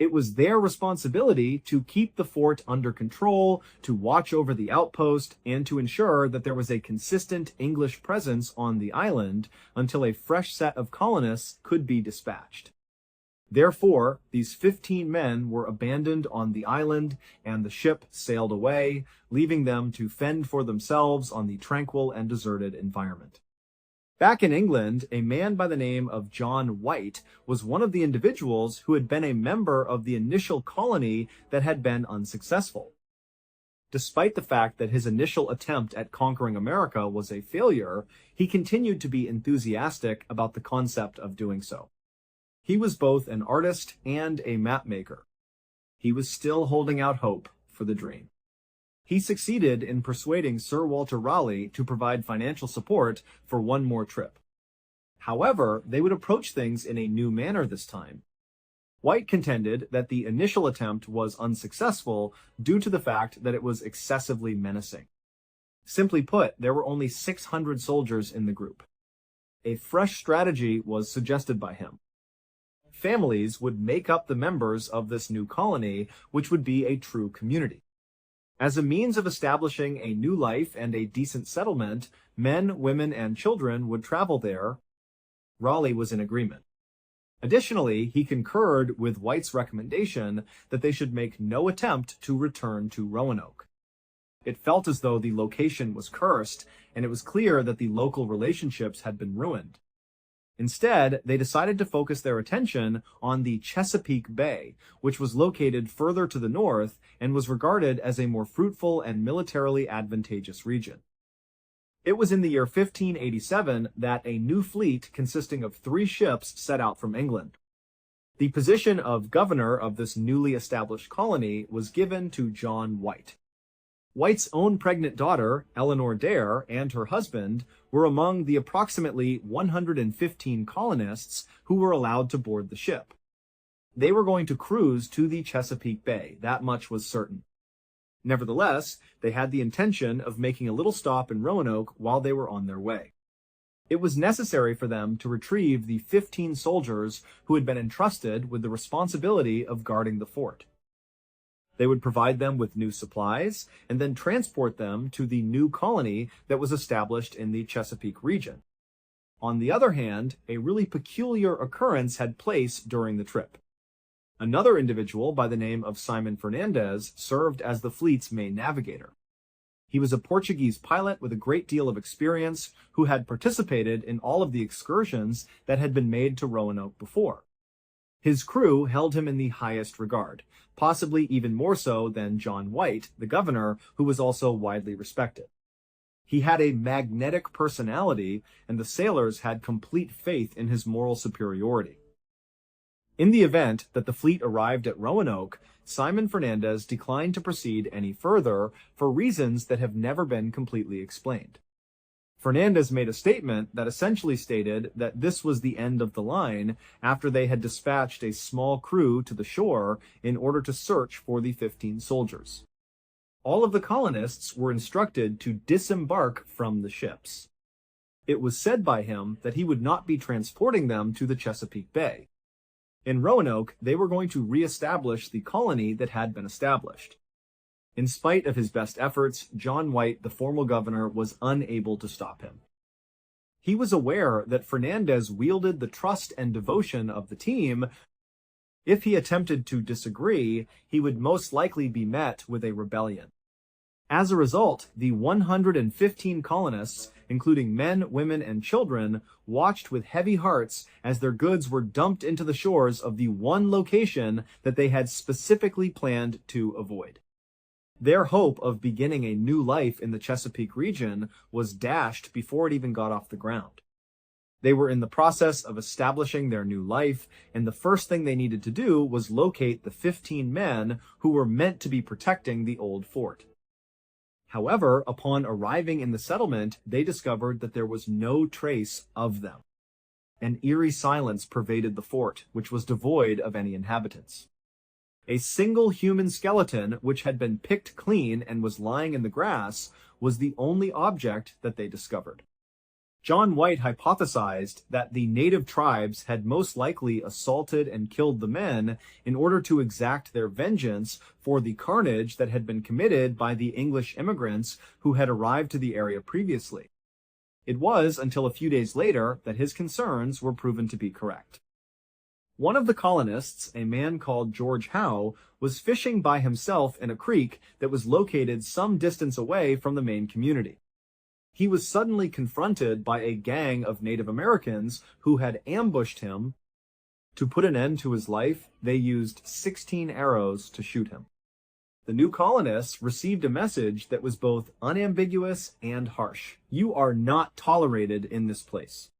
Speaker 1: It was their responsibility to keep the fort under control, to watch over the outpost, and to ensure that there was a consistent English presence on the island until a fresh set of colonists could be dispatched. Therefore, these 15 men were abandoned on the island, and the ship sailed away, leaving them to fend for themselves on the tranquil and deserted environment. Back in England, a man by the name of John White was one of the individuals who had been a member of the initial colony that had been unsuccessful. Despite the fact that his initial attempt at conquering America was a failure, he continued to be enthusiastic about the concept of doing so. He was both an artist and a mapmaker. He was still holding out hope for the dream. He succeeded in persuading Sir Walter Raleigh to provide financial support for one more trip. However, they would approach things in a new manner this time. White contended that the initial attempt was unsuccessful due to the fact that it was excessively menacing. Simply put, there were only 600 soldiers in the group. A fresh strategy was suggested by him. Families would make up the members of this new colony, which would be a true community. As a means of establishing a new life and a decent settlement, men, women, and children would travel there. Raleigh was in agreement. Additionally, he concurred with White's recommendation that they should make no attempt to return to Roanoke. It felt as though the location was cursed, and it was clear that the local relationships had been ruined. Instead, they decided to focus their attention on the Chesapeake Bay, which was located further to the north and was regarded as a more fruitful and militarily advantageous region. It was in the year 1587 that a new fleet consisting of 3 ships set out from England. The position of governor of this newly established colony was given to John White. White's own pregnant daughter, Eleanor Dare, and her husband were among the approximately 115 colonists who were allowed to board the ship. They were going to cruise to the Chesapeake Bay, that much was certain. Nevertheless, they had the intention of making a little stop in Roanoke while they were on their way. It was necessary for them to retrieve the 15 soldiers who had been entrusted with the responsibility of guarding the fort. They would provide them with new supplies and then transport them to the new colony that was established in the Chesapeake region. On the other hand, a really peculiar occurrence had place during the trip. Another individual by the name of Simon Fernandez served as the fleet's main navigator. He was a Portuguese pilot with a great deal of experience who had participated in all of the excursions that had been made to Roanoke before. His crew held him in the highest regard, possibly even more so than John White, the governor, who was also widely respected. He had a magnetic personality, and the sailors had complete faith in his moral superiority. In the event that the fleet arrived at Roanoke, Simon Fernandez declined to proceed any further for reasons that have never been completely explained. Fernandez made a statement that essentially stated that this was the end of the line after they had dispatched a small crew to the shore in order to search for the 15 soldiers. All of the colonists were instructed to disembark from the ships. It was said by him that he would not be transporting them to the Chesapeake Bay. In Roanoke, they were going to re-establish the colony that had been established. In spite of his best efforts, John White, the formal governor, was unable to stop him. He was aware that Fernandez wielded the trust and devotion of the team. If he attempted to disagree, he would most likely be met with a rebellion. As a result, the 115 colonists, including men, women, and children, watched with heavy hearts as their goods were dumped into the shores of the one location that they had specifically planned to avoid. Their hope of beginning a new life in the Chesapeake region was dashed before it even got off the ground. They were in the process of establishing their new life, and the first thing they needed to do was locate the 15 men who were meant to be protecting the old fort. However, upon arriving in the settlement, they discovered that there was no trace of them. An eerie silence pervaded the fort, which was devoid of any inhabitants. A single human skeleton, which had been picked clean and was lying in the grass, was the only object that they discovered. John White hypothesized that the native tribes had most likely assaulted and killed the men in order to exact their vengeance for the carnage that had been committed by the English immigrants who had arrived to the area previously. It was until a few days later that his concerns were proven to be correct. One of the colonists, a man called George Howe, was fishing by himself in a creek that was located some distance away from the main community. He was suddenly confronted by a gang of Native Americans who had ambushed him. To put an end to his life, they used 16 arrows to shoot him. The new colonists received a message that was both unambiguous and harsh. You are not tolerated in this place.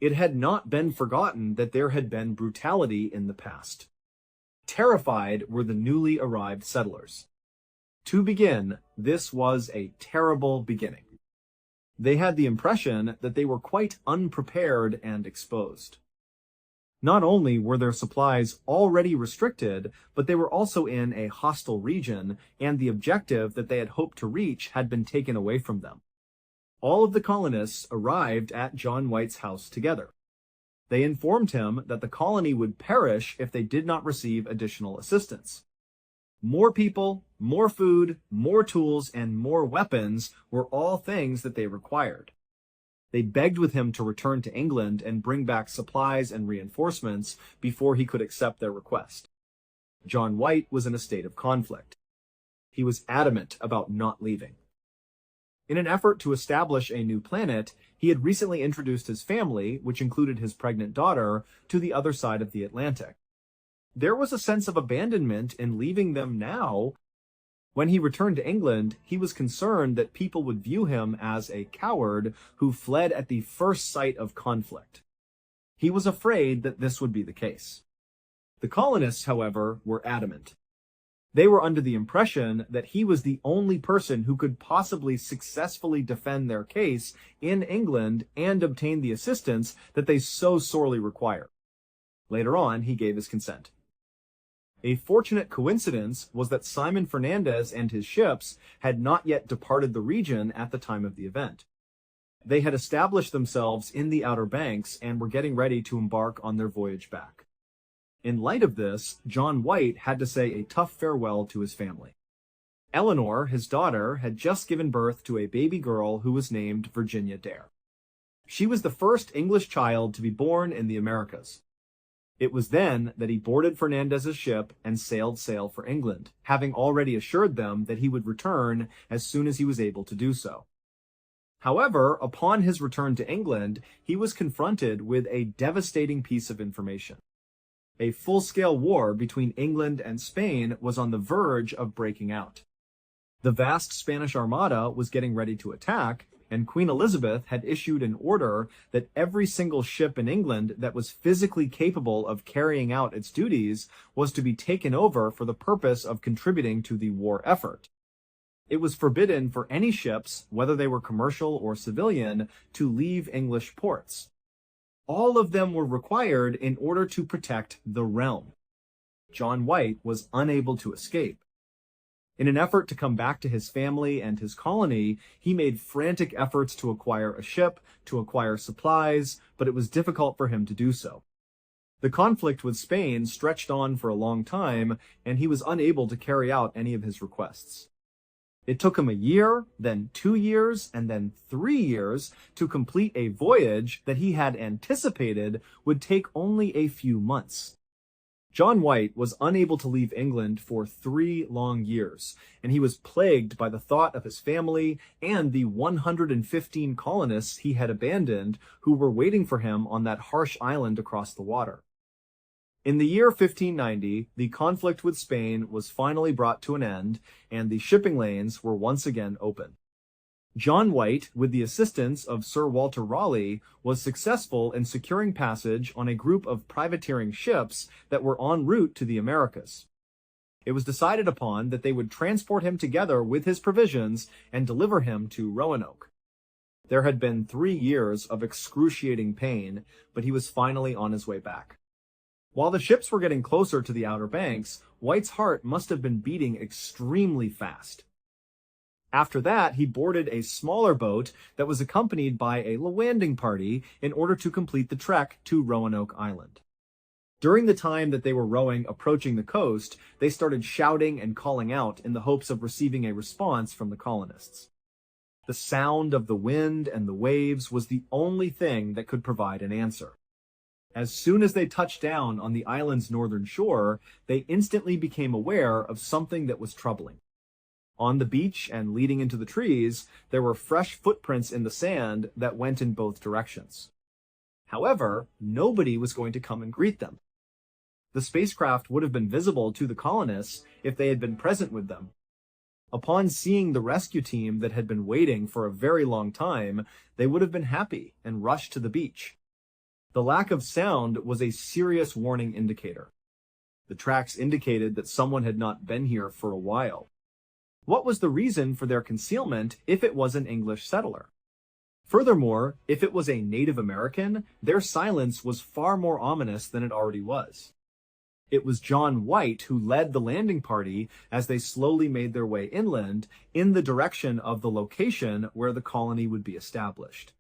Speaker 1: It had not been forgotten that there had been brutality in the past. Terrified were the newly arrived settlers. To begin, this was a terrible beginning. They had the impression that they were quite unprepared and exposed. Not only were their supplies already restricted, but they were also in a hostile region, and the objective that they had hoped to reach had been taken away from them. All of the colonists arrived at John White's house together. They informed him that the colony would perish if they did not receive additional assistance. More people, more food, more tools, and more weapons were all things that they required. They begged with him to return to England and bring back supplies and reinforcements before he could accept their request. John White was in a state of conflict. He was adamant about not leaving. In an effort to establish a new planet, he had recently introduced his family, which included his pregnant daughter, to the other side of the Atlantic. There was a sense of abandonment in leaving them now. When he returned to England, he was concerned that people would view him as a coward who fled at the first sight of conflict. He was afraid that this would be the case. The colonists, however, were adamant. They were under the impression that he was the only person who could possibly successfully defend their case in England and obtain the assistance that they so sorely require. Later on, he gave his consent. A fortunate coincidence was that Simon Fernandez and his ships had not yet departed the region at the time of the event. They had established themselves in the Outer Banks and were getting ready to embark on their voyage back. In light of this, John White had to say a tough farewell to his family. Eleanor, his daughter, had just given birth to a baby girl who was named Virginia Dare. She was the first English child to be born in the Americas. It was then that he boarded Fernandez's ship and sailed sail for England, having already assured them that he would return as soon as he was able to do so. However, upon his return to England, he was confronted with a devastating piece of information. A full-scale war between England and Spain was on the verge of breaking out. The vast Spanish Armada was getting ready to attack, and Queen Elizabeth had issued an order that every single ship in England that was physically capable of carrying out its duties was to be taken over for the purpose of contributing to the war effort. It was forbidden for any ships, whether they were commercial or civilian, to leave English ports. All of them were required in order to protect the realm. John White was unable to escape. In an effort to come back to his family and his colony, he made frantic efforts to acquire a ship, to acquire supplies, but it was difficult for him to do so. The conflict with Spain stretched on for a long time, and he was unable to carry out any of his requests. It took him a year, then 2 years, and then 3 years to complete a voyage that he had anticipated would take only a few months. John White was unable to leave England for 3 long years, and he was plagued by the thought of his family and the 115 colonists he had abandoned who were waiting for him on that harsh island across the water. In the year 1590, the conflict with Spain was finally brought to an end, and the shipping lanes were once again open. John White, with the assistance of Sir Walter Raleigh, was successful in securing passage on a group of privateering ships that were en route to the Americas. It was decided upon that they would transport him together with his provisions and deliver him to Roanoke. There had been 3 years of excruciating pain, but he was finally on his way back. While the ships were getting closer to the Outer Banks, White's heart must have been beating extremely fast. After that, he boarded a smaller boat that was accompanied by a landing party in order to complete the trek to Roanoke Island. During the time that they were rowing approaching the coast, they started shouting and calling out in the hopes of receiving a response from the colonists. The sound of the wind and the waves was the only thing that could provide an answer. As soon as they touched down on the island's northern shore, they instantly became aware of something that was troubling. On the beach and leading into the trees, there were fresh footprints in the sand that went in both directions. However, nobody was going to come and greet them. The spacecraft would have been visible to the colonists if they had been present with them. Upon seeing the rescue team that had been waiting for a very long time, they would have been happy and rushed to the beach. The lack of sound was a serious warning indicator. The tracks indicated that someone had not been here for a while. What was the reason for their concealment if it was an English settler? Furthermore, if it was a Native American, their silence was far more ominous than it already was. It was John White who led the landing party as they slowly made their way inland in the direction of the location where the colony would be established.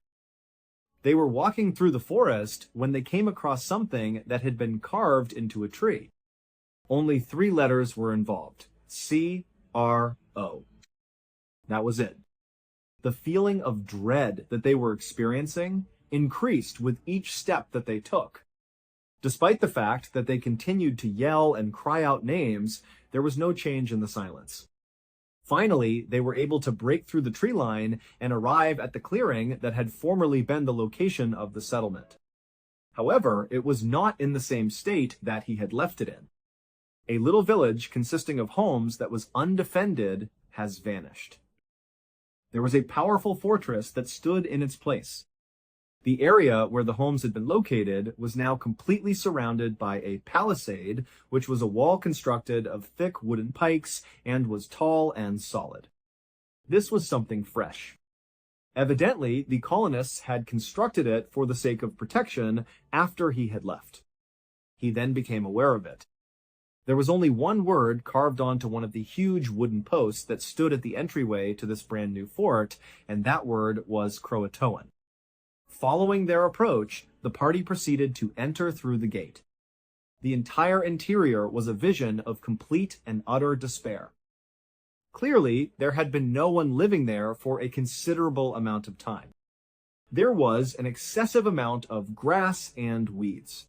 Speaker 1: They were walking through the forest when they came across something that had been carved into a tree. Only 3 letters were involved: C-R-O. That was it. The feeling of dread that they were experiencing increased with each step that they took. Despite the fact that they continued to yell and cry out names, there was no change in the silence. Finally, they were able to break through the tree line and arrive at the clearing that had formerly been the location of the settlement. However, it was not in the same state that he had left it in. A little village consisting of homes that was undefended has vanished. There was a powerful fortress that stood in its place. The area where the homes had been located was now completely surrounded by a palisade, which was a wall constructed of thick wooden pikes and was tall and solid. This was something fresh. Evidently, the colonists had constructed it for the sake of protection after he had left. He then became aware of it. There was only one word carved onto one of the huge wooden posts that stood at the entryway to this brand new fort, and that word was Croatoan. Following their approach, the party proceeded to enter through the gate. The entire interior was a vision of complete and utter despair. Clearly, there had been no one living there for a considerable amount of time. There was an excessive amount of grass and weeds.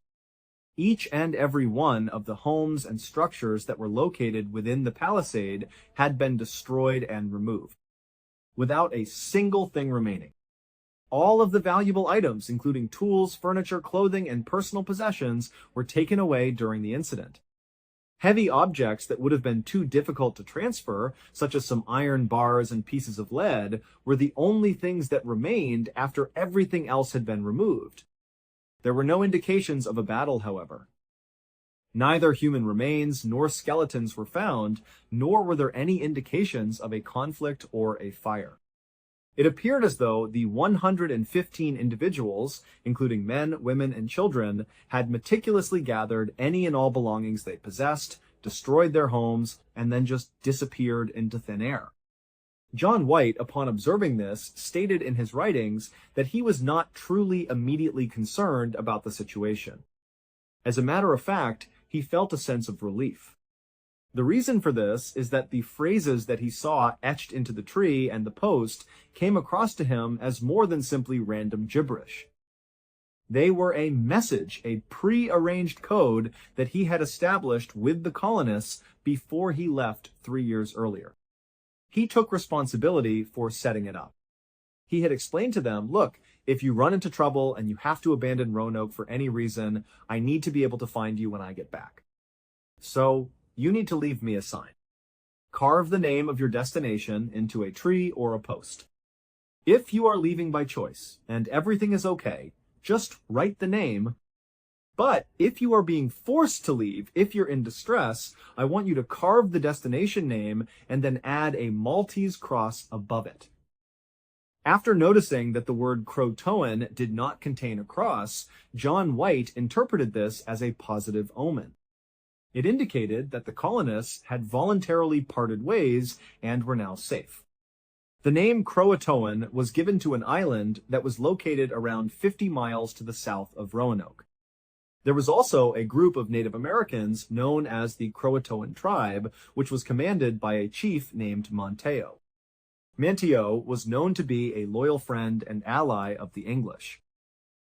Speaker 1: Each and every one of the homes and structures that were located within the palisade had been destroyed and removed, without a single thing remaining. All of the valuable items, including tools, furniture, clothing, and personal possessions, were taken away during the incident. Heavy objects that would have been too difficult to transfer, such as some iron bars and pieces of lead, were the only things that remained after everything else had been removed. There were no indications of a battle, however. Neither human remains nor skeletons were found, nor were there any indications of a conflict or a fire. It appeared as though the 115 individuals, including men, women, and children, had meticulously gathered any and all belongings they possessed, destroyed their homes, and then just disappeared into thin air. John White, upon observing this, stated in his writings that he was not truly immediately concerned about the situation. As a matter of fact, he felt a sense of relief. The reason for this is that the phrases that he saw etched into the tree and the post came across to him as more than simply random gibberish. They were a message, a pre-arranged code that he had established with the colonists before he left 3 years earlier. He took responsibility for setting it up. He had explained to them, look, if you run into trouble and you have to abandon Roanoke for any reason, I need to be able to find you when I get back. So, you need to leave me a sign. Carve the name of your destination into a tree or a post. If you are leaving by choice and everything is okay, just write the name. But if you are being forced to leave, if you're in distress, I want you to carve the destination name and then add a Maltese cross above it. After noticing that the word Croatoan did not contain a cross, John White interpreted this as a positive omen. It indicated that the colonists had voluntarily parted ways and were now safe. The name Croatoan was given to an island that was located around 50 miles to the south of Roanoke. There was also a group of Native Americans known as the Croatoan tribe, which was commanded by a chief named Monteo. Monteo was known to be a loyal friend and ally of the English.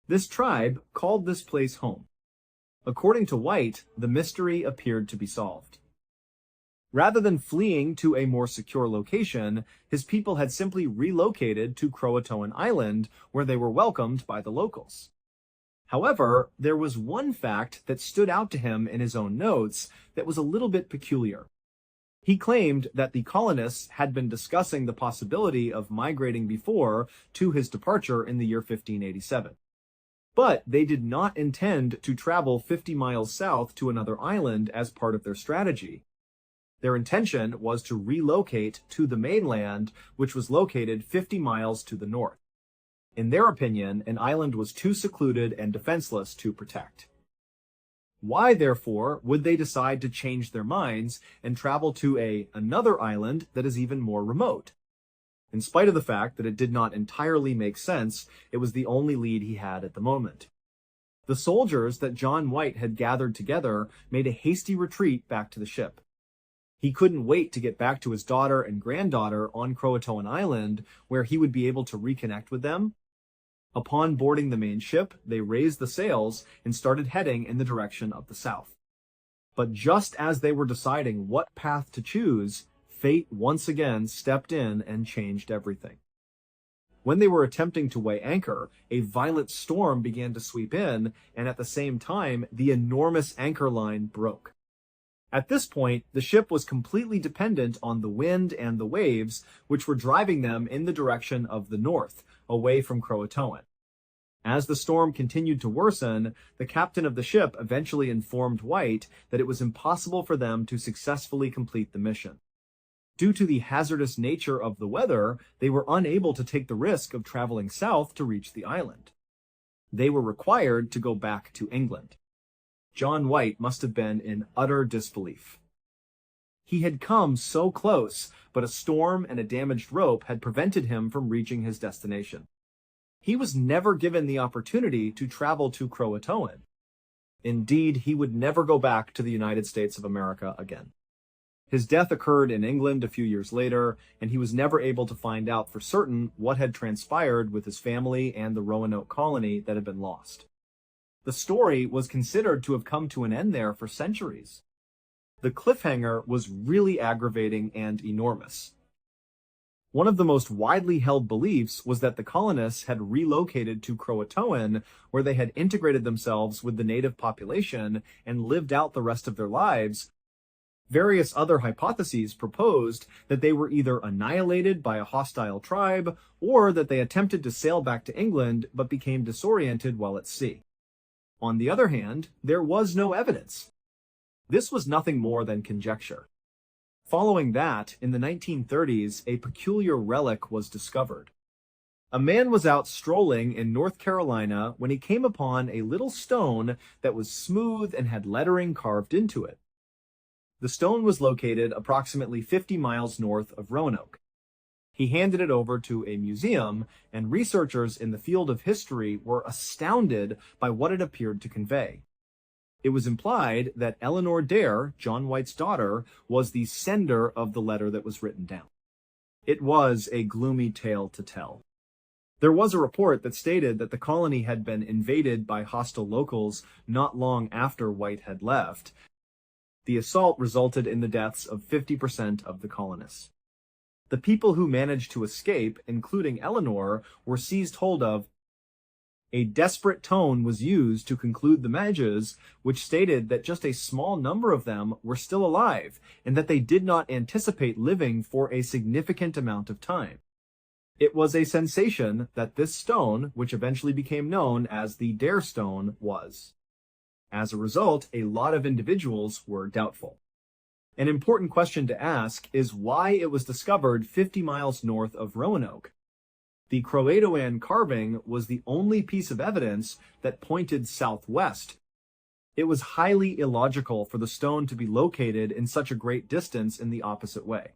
Speaker 1: This tribe called this place home. According to White, the mystery appeared to be solved. Rather than fleeing to a more secure location, his people had simply relocated to Croatoan Island, where they were welcomed by the locals. However, there was one fact that stood out to him in his own notes that was a little bit peculiar. He claimed that the colonists had been discussing the possibility of migrating before to his departure in the year 1587. But they did not intend to travel 50 miles south to another island as part of their strategy. Their intention was to relocate to the mainland, which was located 50 miles to the north. In their opinion, an island was too secluded and defenseless to protect. Why, therefore, would they decide to change their minds and travel to another island that is even more remote? In spite of the fact that it did not entirely make sense, it was the only lead he had at the moment. The soldiers that John White had gathered together made a hasty retreat back to the ship. He couldn't wait to get back to his daughter and granddaughter on Croatoan Island, where he would be able to reconnect with them. Upon boarding the main ship, they raised the sails and started heading in the direction of the south. But just as they were deciding what path to choose, fate once again stepped in and changed everything. When they were attempting to weigh anchor, a violent storm began to sweep in, and at the same time, the enormous anchor line broke. At this point, the ship was completely dependent on the wind and the waves, which were driving them in the direction of the north, away from Croatoan. As the storm continued to worsen, the captain of the ship eventually informed White that it was impossible for them to successfully complete the mission. Due to the hazardous nature of the weather, they were unable to take the risk of traveling south to reach the island. They were required to go back to England. John White must have been in utter disbelief. He had come so close, but a storm and a damaged rope had prevented him from reaching his destination. He was never given the opportunity to travel to Croatoan. Indeed, he would never go back to the United States of America again. His death occurred in England a few years later, and he was never able to find out for certain what had transpired with his family and the Roanoke colony that had been lost. The story was considered to have come to an end there for centuries. The cliffhanger was really aggravating and enormous. One of the most widely held beliefs was that the colonists had relocated to Croatoan, where they had integrated themselves with the native population and lived out the rest of their lives. Various other hypotheses proposed that they were either annihilated by a hostile tribe or that they attempted to sail back to England but became disoriented while at sea. On the other hand, there was no evidence. This was nothing more than conjecture. Following that, in the 1930s, a peculiar relic was discovered. A man was out strolling in North Carolina when he came upon a little stone that was smooth and had lettering carved into it. The stone was located approximately 50 miles north of Roanoke. He handed it over to a museum, and researchers in the field of history were astounded by what it appeared to convey. It was implied that Eleanor Dare, John White's daughter, was the sender of the letter that was written down. It was a gloomy tale to tell. There was a report that stated that the colony had been invaded by hostile locals not long after White had left. The assault resulted in the deaths of 50% of the colonists. The people who managed to escape, including Eleanor, were seized hold of. A desperate tone was used to conclude the messages, which stated that just a small number of them were still alive, and that they did not anticipate living for a significant amount of time. It was a sensation that this stone, which eventually became known as the Dare Stone, was. As a result, a lot of individuals were doubtful. An important question to ask is why it was discovered 50 miles north of Roanoke. The Croatoan carving was the only piece of evidence that pointed southwest. It was highly illogical for the stone to be located in such a great distance in the opposite way.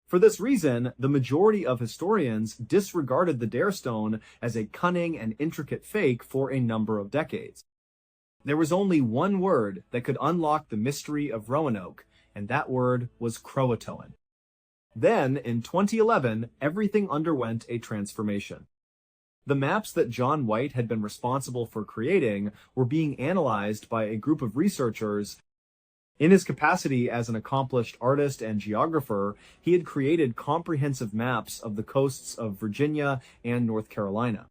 Speaker 1: For this reason, the majority of historians disregarded the Dare Stone as a cunning and intricate fake for a number of decades. There was only one word that could unlock the mystery of Roanoke, and that word was Croatoan. Then, in 2011, everything underwent a transformation. The maps that John White had been responsible for creating were being analyzed by a group of researchers. In his capacity as an accomplished artist and geographer, he had created comprehensive maps of the coasts of Virginia and North Carolina.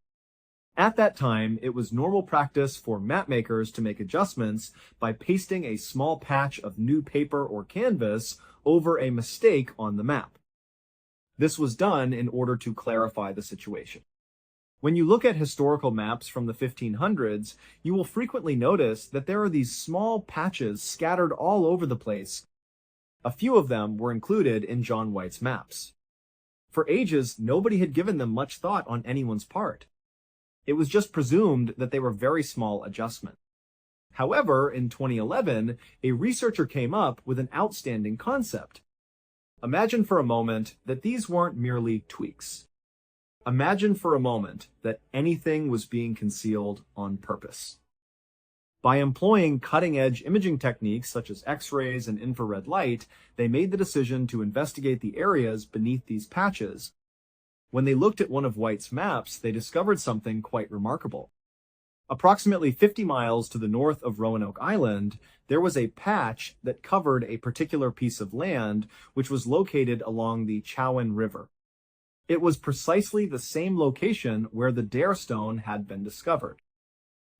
Speaker 1: At that time, it was normal practice for mapmakers to make adjustments by pasting a small patch of new paper or canvas over a mistake on the map. This was done in order to clarify the situation. When you look at historical maps from the 1500s, you will frequently notice that there are these small patches scattered all over the place. A few of them were included in John White's maps. For ages, nobody had given them much thought on anyone's part. It was just presumed that they were very small adjustments. However, in 2011, a researcher came up with an outstanding concept. Imagine for a moment that these weren't merely tweaks. Imagine for a moment that anything was being concealed on purpose. By employing cutting-edge imaging techniques such as X-rays and infrared light, they made the decision to investigate the areas beneath these patches. When they looked at one of White's maps, they discovered something quite remarkable. Approximately 50 miles to the north of Roanoke Island, there was a patch that covered a particular piece of land which was located along the Chowan River. It was precisely the same location where the Dare Stone had been discovered.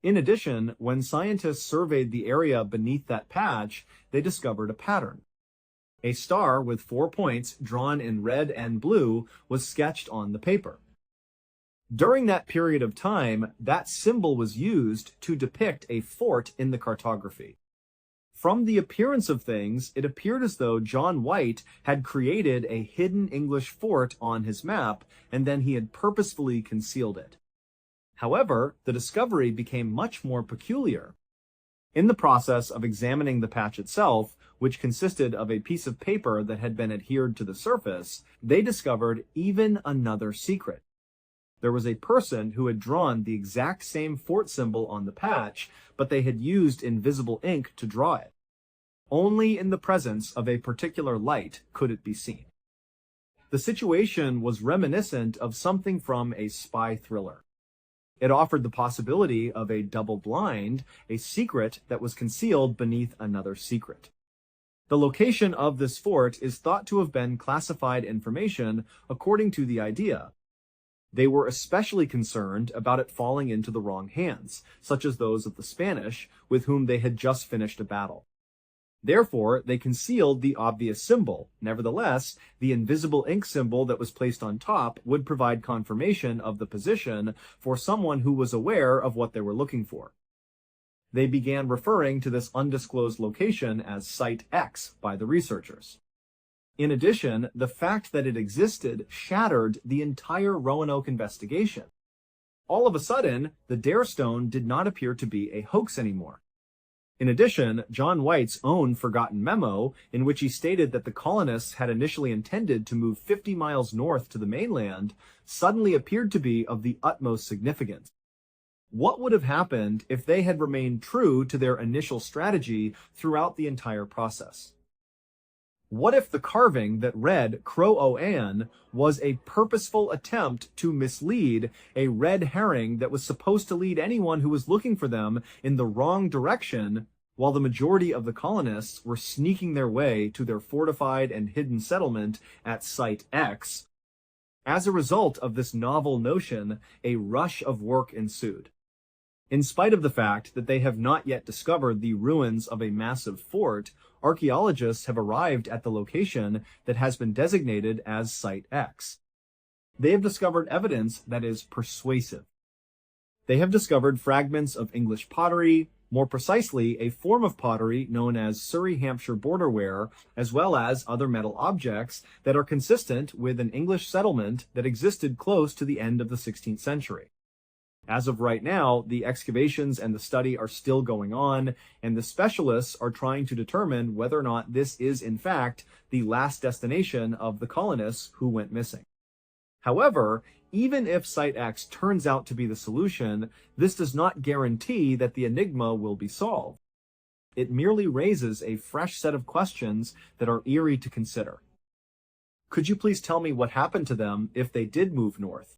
Speaker 1: In addition, when scientists surveyed the area beneath that patch, they discovered a pattern. A star with 4 points drawn in red and blue was sketched on the paper. During that period of time, that symbol was used to depict a fort in the cartography. From the appearance of things, it appeared as though John White had created a hidden English fort on his map, and then he had purposefully concealed it. However, the discovery became much more peculiar. In the process of examining the patch itself, which consisted of a piece of paper that had been adhered to the surface, they discovered even another secret. There was a person who had drawn the exact same fort symbol on the patch, but they had used invisible ink to draw it. Only in the presence of a particular light could it be seen. The situation was reminiscent of something from a spy thriller. It offered the possibility of a double blind, a secret that was concealed beneath another secret. The location of this fort is thought to have been classified information according to the idea. They were especially concerned about it falling into the wrong hands, such as those of the Spanish, with whom they had just finished a battle. Therefore, they concealed the obvious symbol. Nevertheless, the invisible ink symbol that was placed on top would provide confirmation of the position for someone who was aware of what they were looking for. They began referring to this undisclosed location as Site X by the researchers. In addition, the fact that it existed shattered the entire Roanoke investigation. All of a sudden, the Dare Stone did not appear to be a hoax anymore. In addition, John White's own forgotten memo, in which he stated that the colonists had initially intended to move 50 miles north to the mainland, suddenly appeared to be of the utmost significance. What would have happened if they had remained true to their initial strategy throughout the entire process? What if the carving that read Crow-O-An was a purposeful attempt to mislead a red herring that was supposed to lead anyone who was looking for them in the wrong direction, while the majority of the colonists were sneaking their way to their fortified and hidden settlement at Site X? As a result of this novel notion, a rush of work ensued. In spite of the fact that they have not yet discovered the ruins of a massive fort, archaeologists have arrived at the location that has been designated as Site X. They have discovered evidence that is persuasive. They have discovered fragments of English pottery, more precisely a form of pottery known as Surrey Hampshire borderware, as well as other metal objects that are consistent with an English settlement that existed close to the end of the 16th century. As of right now, the excavations and the study are still going on, and the specialists are trying to determine whether or not this is, in fact, the last destination of the colonists who went missing. However, even if Site X turns out to be the solution, this does not guarantee that the enigma will be solved. It merely raises a fresh set of questions that are eerie to consider. Could you please tell me what happened to them if they did move north?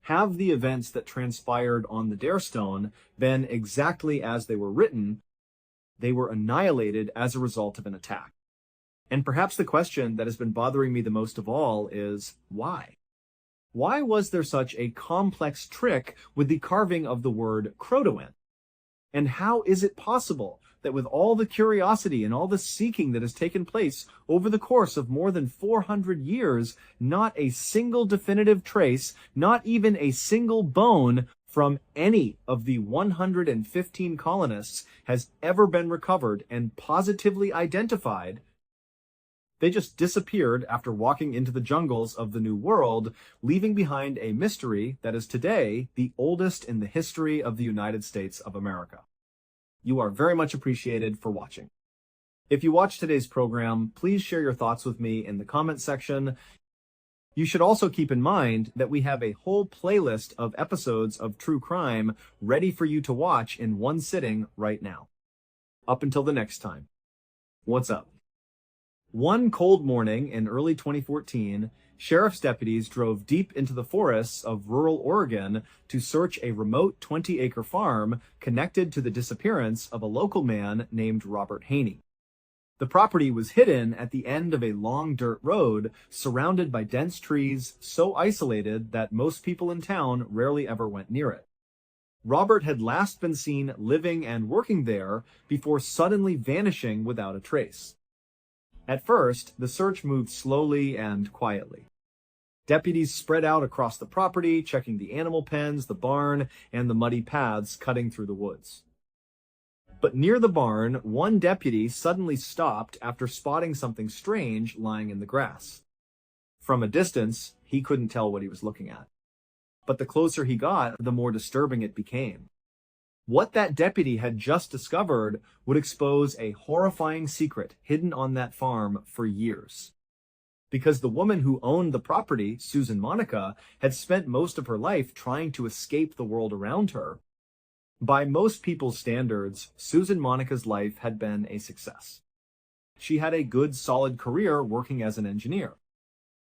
Speaker 1: Have the events that transpired on the Dare Stone been exactly as they were written? They were annihilated as a result of an attack. And perhaps the question that has been bothering me the most of all is, why? Why was there such a complex trick with the carving of the word Crow-O-An? And how is it possible that with all the curiosity and all the seeking that has taken place over the course of more than 400 years, not a single definitive trace, not even a single bone from any of the 115 colonists has ever been recovered and positively identified? They just disappeared after walking into the jungles of the New World, leaving behind a mystery that is today the oldest in the history of the United States of America. You are very much appreciated for watching. If you watched today's program, please share your thoughts with me in the comments section. You should also keep in mind that we have a whole playlist of episodes of true crime ready for you to watch in one sitting right now. Up until the next time, what's up? One cold morning in early 2014, sheriff's deputies drove deep into the forests of rural Oregon to search a remote 20-acre farm connected to the disappearance of a local man named Robert Haney. The property was hidden at the end of a long dirt road surrounded by dense trees, so isolated that most people in town rarely ever went near it. Robert had last been seen living and working there before suddenly vanishing without a trace. At first, the search moved slowly and quietly. Deputies spread out across the property, checking the animal pens, the barn, and the muddy paths cutting through the woods. But near the barn, one deputy suddenly stopped after spotting something strange lying in the grass. From a distance, he couldn't tell what he was looking at. But the closer he got, the more disturbing it became. What that deputy had just discovered would expose a horrifying secret hidden on that farm for years. because the woman who owned the property, Susan Monica, had spent most of her life trying to escape the world around her. By most people's standards, Susan Monica's life had been a success. She had a good, solid career working as an engineer.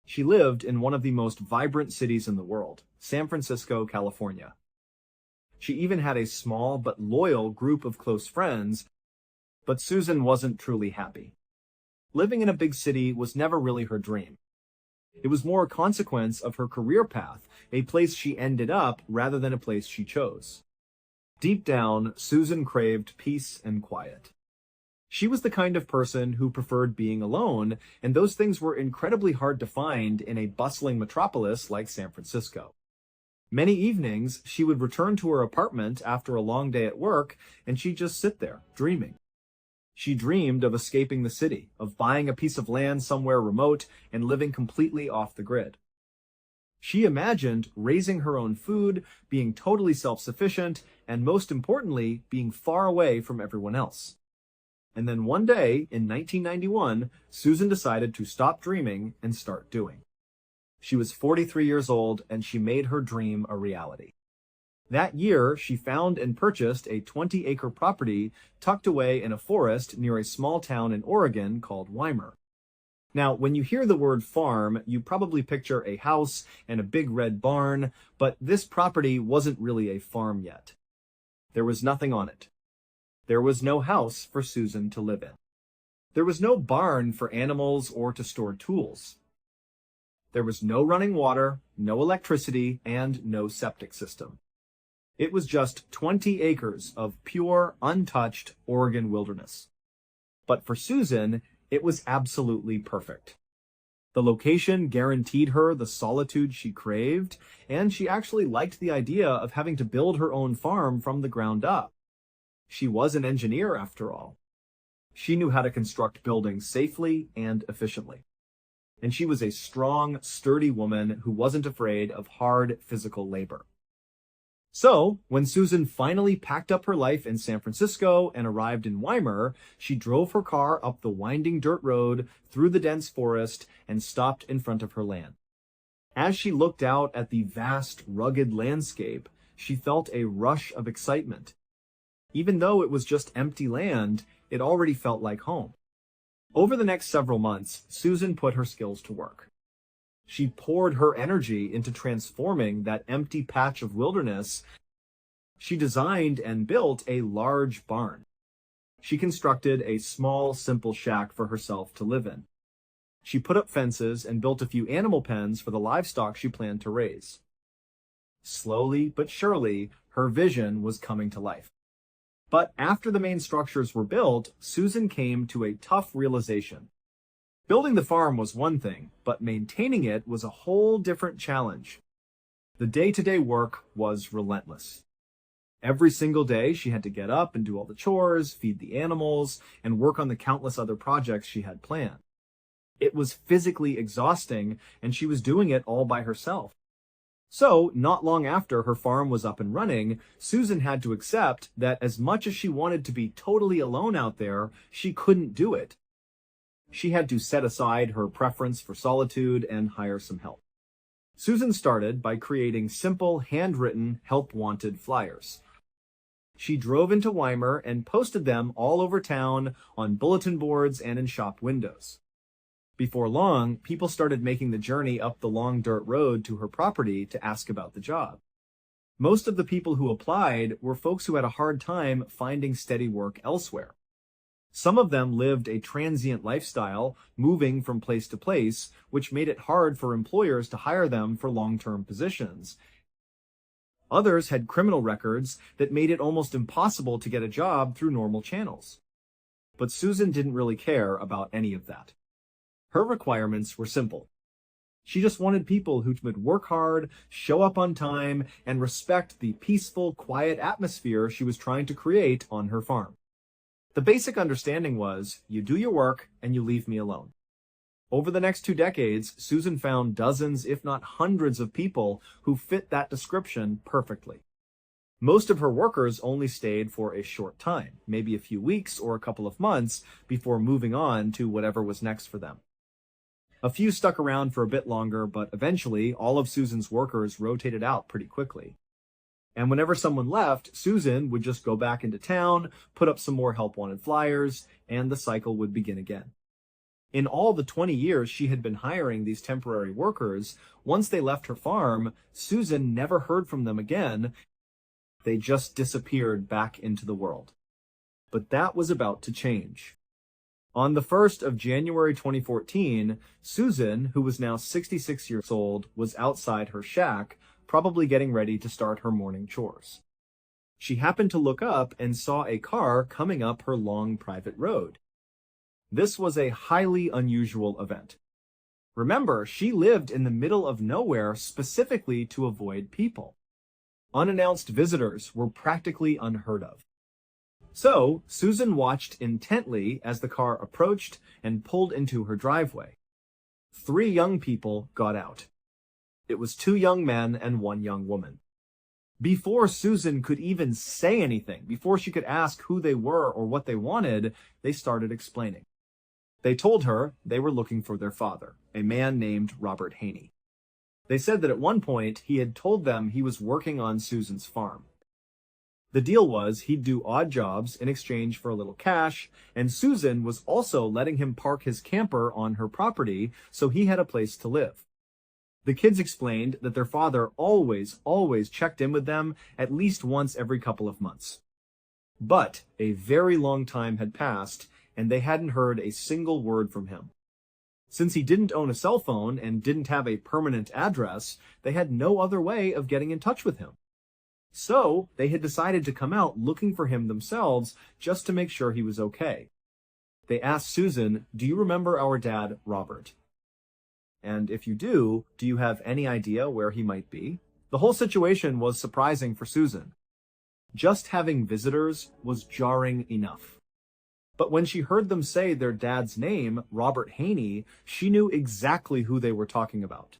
Speaker 1: She lived in one of the most vibrant cities in the world, San Francisco, California. She even had a small but loyal group of close friends, but Susan wasn't truly happy. Living in a big city was never really her dream. It was more a consequence of her career path, a place she ended up rather than a place she chose. Deep down, Susan craved peace and quiet. She was the kind of person who preferred being alone, and those things were incredibly hard to find in a bustling metropolis like San Francisco. Many evenings, she would return to her apartment after a long day at work, and she'd just sit there, dreaming. She dreamed of escaping the city, of buying a piece of land somewhere remote and living completely off the grid. She imagined raising her own food, being totally self-sufficient, and most importantly, being far away from everyone else. And then one day, in 1991, Susan decided to stop dreaming and start doing. She was 43 years old, and she made her dream a reality. That year, she found and purchased a 20-acre property tucked away in a forest near a small town in Oregon called Weimar. Now, when you hear the word farm, you probably picture a house and a big red barn, but this property wasn't really a farm yet. There was nothing on it. There was no house for Susan to live in. There was no barn for animals or to store tools. There was no running water, no electricity, and no septic system. It was just 20 acres of pure, untouched Oregon wilderness. But for Susan, it was absolutely perfect. The location guaranteed her the solitude she craved, and she actually liked the idea of having to build her own farm from the ground up. She was an engineer, after all. She knew how to construct buildings safely and efficiently. And she was a strong, sturdy woman who wasn't afraid of hard physical labor. So, when Susan finally packed up her life in San Francisco and arrived in Weimar, she drove her car up the winding dirt road through the dense forest and stopped in front of her land. As she looked out at the vast, rugged landscape, she felt a rush of excitement. Even though it was just empty land, it already felt like home. Over the next several months, Susan put her skills to work. She poured her energy into transforming that empty patch of wilderness. She designed and built a large barn. She constructed a small, simple shack for herself to live in. She put up fences and built a few animal pens for the livestock she planned to raise. Slowly but surely, her vision was coming to life. But after the main structures were built, Susan came to a tough realization. Building the farm was one thing, but maintaining it was a whole different challenge. The day-to-day work was relentless. Every single day, she had to get up and do all the chores, feed the animals, and work on the countless other projects she had planned. It was physically exhausting, and she was doing it all by herself. So, not long after her farm was up and running, Susan had to accept that as much as she wanted to be totally alone out there, she couldn't do it. She had to set aside her preference for solitude and hire some help. Susan started by creating simple, handwritten, help-wanted flyers. She drove into Weimar and posted them all over town on bulletin boards and in shop windows. Before long, people started making the journey up the long dirt road to her property to ask about the job. Most of the people who applied were folks who had a hard time finding steady work elsewhere. Some of them lived a transient lifestyle, moving from place to place, which made it hard for employers to hire them for long-term positions. Others had criminal records that made it almost impossible to get a job through normal channels. But Susan didn't really care about any of that. Her requirements were simple. She just wanted people who would work hard, show up on time, and respect the peaceful, quiet atmosphere she was trying to create on her farm. The basic understanding was, you do your work and you leave me alone. Over the next 2 decades, Susan found dozens, if not hundreds of people who fit that description perfectly. Most of her workers only stayed for a short time, maybe a few weeks or a couple of months, before moving on to whatever was next for them. A few stuck around for a bit longer, but eventually all of Susan's workers rotated out pretty quickly. And whenever someone left, Susan would just go back into town, put up some more help wanted flyers, and the cycle would begin again. In all the 20 years she had been hiring these temporary workers, once they left her farm, Susan never heard from them again. They just disappeared back into the world. But that was about to change. On the 1st of January 2014, Susan, who was now 66 years old, was outside her shack, probably getting ready to start her morning chores. She happened to look up and saw a car coming up her long private road. This was a highly unusual event. Remember, she lived in the middle of nowhere specifically to avoid people. Unannounced visitors were practically unheard of. So, Susan watched intently as the car approached and pulled into her driveway. 3 young people got out. It was 2 young men and 1 young woman. Before Susan could even say anything, before she could ask who they were or what they wanted, they started explaining. They told her they were looking for their father, a man named Robert Haney. They said that at one point he had told them he was working on Susan's farm. The deal was he'd do odd jobs in exchange for a little cash, and Susan was also letting him park his camper on her property so he had a place to live. The kids explained that their father always checked in with them at least once every couple of months. But a very long time had passed, and they hadn't heard a single word from him. Since he didn't own a cell phone and didn't have a permanent address, they had no other way of getting in touch with him. So, they had decided to come out looking for him themselves just to make sure he was okay. They asked Susan, "Do you remember our dad, Robert? And if you do you have any idea where he might be?" The whole situation was surprising for Susan. Just having visitors was jarring enough. But when she heard them say their dad's name, Robert Haney, she knew exactly who they were talking about.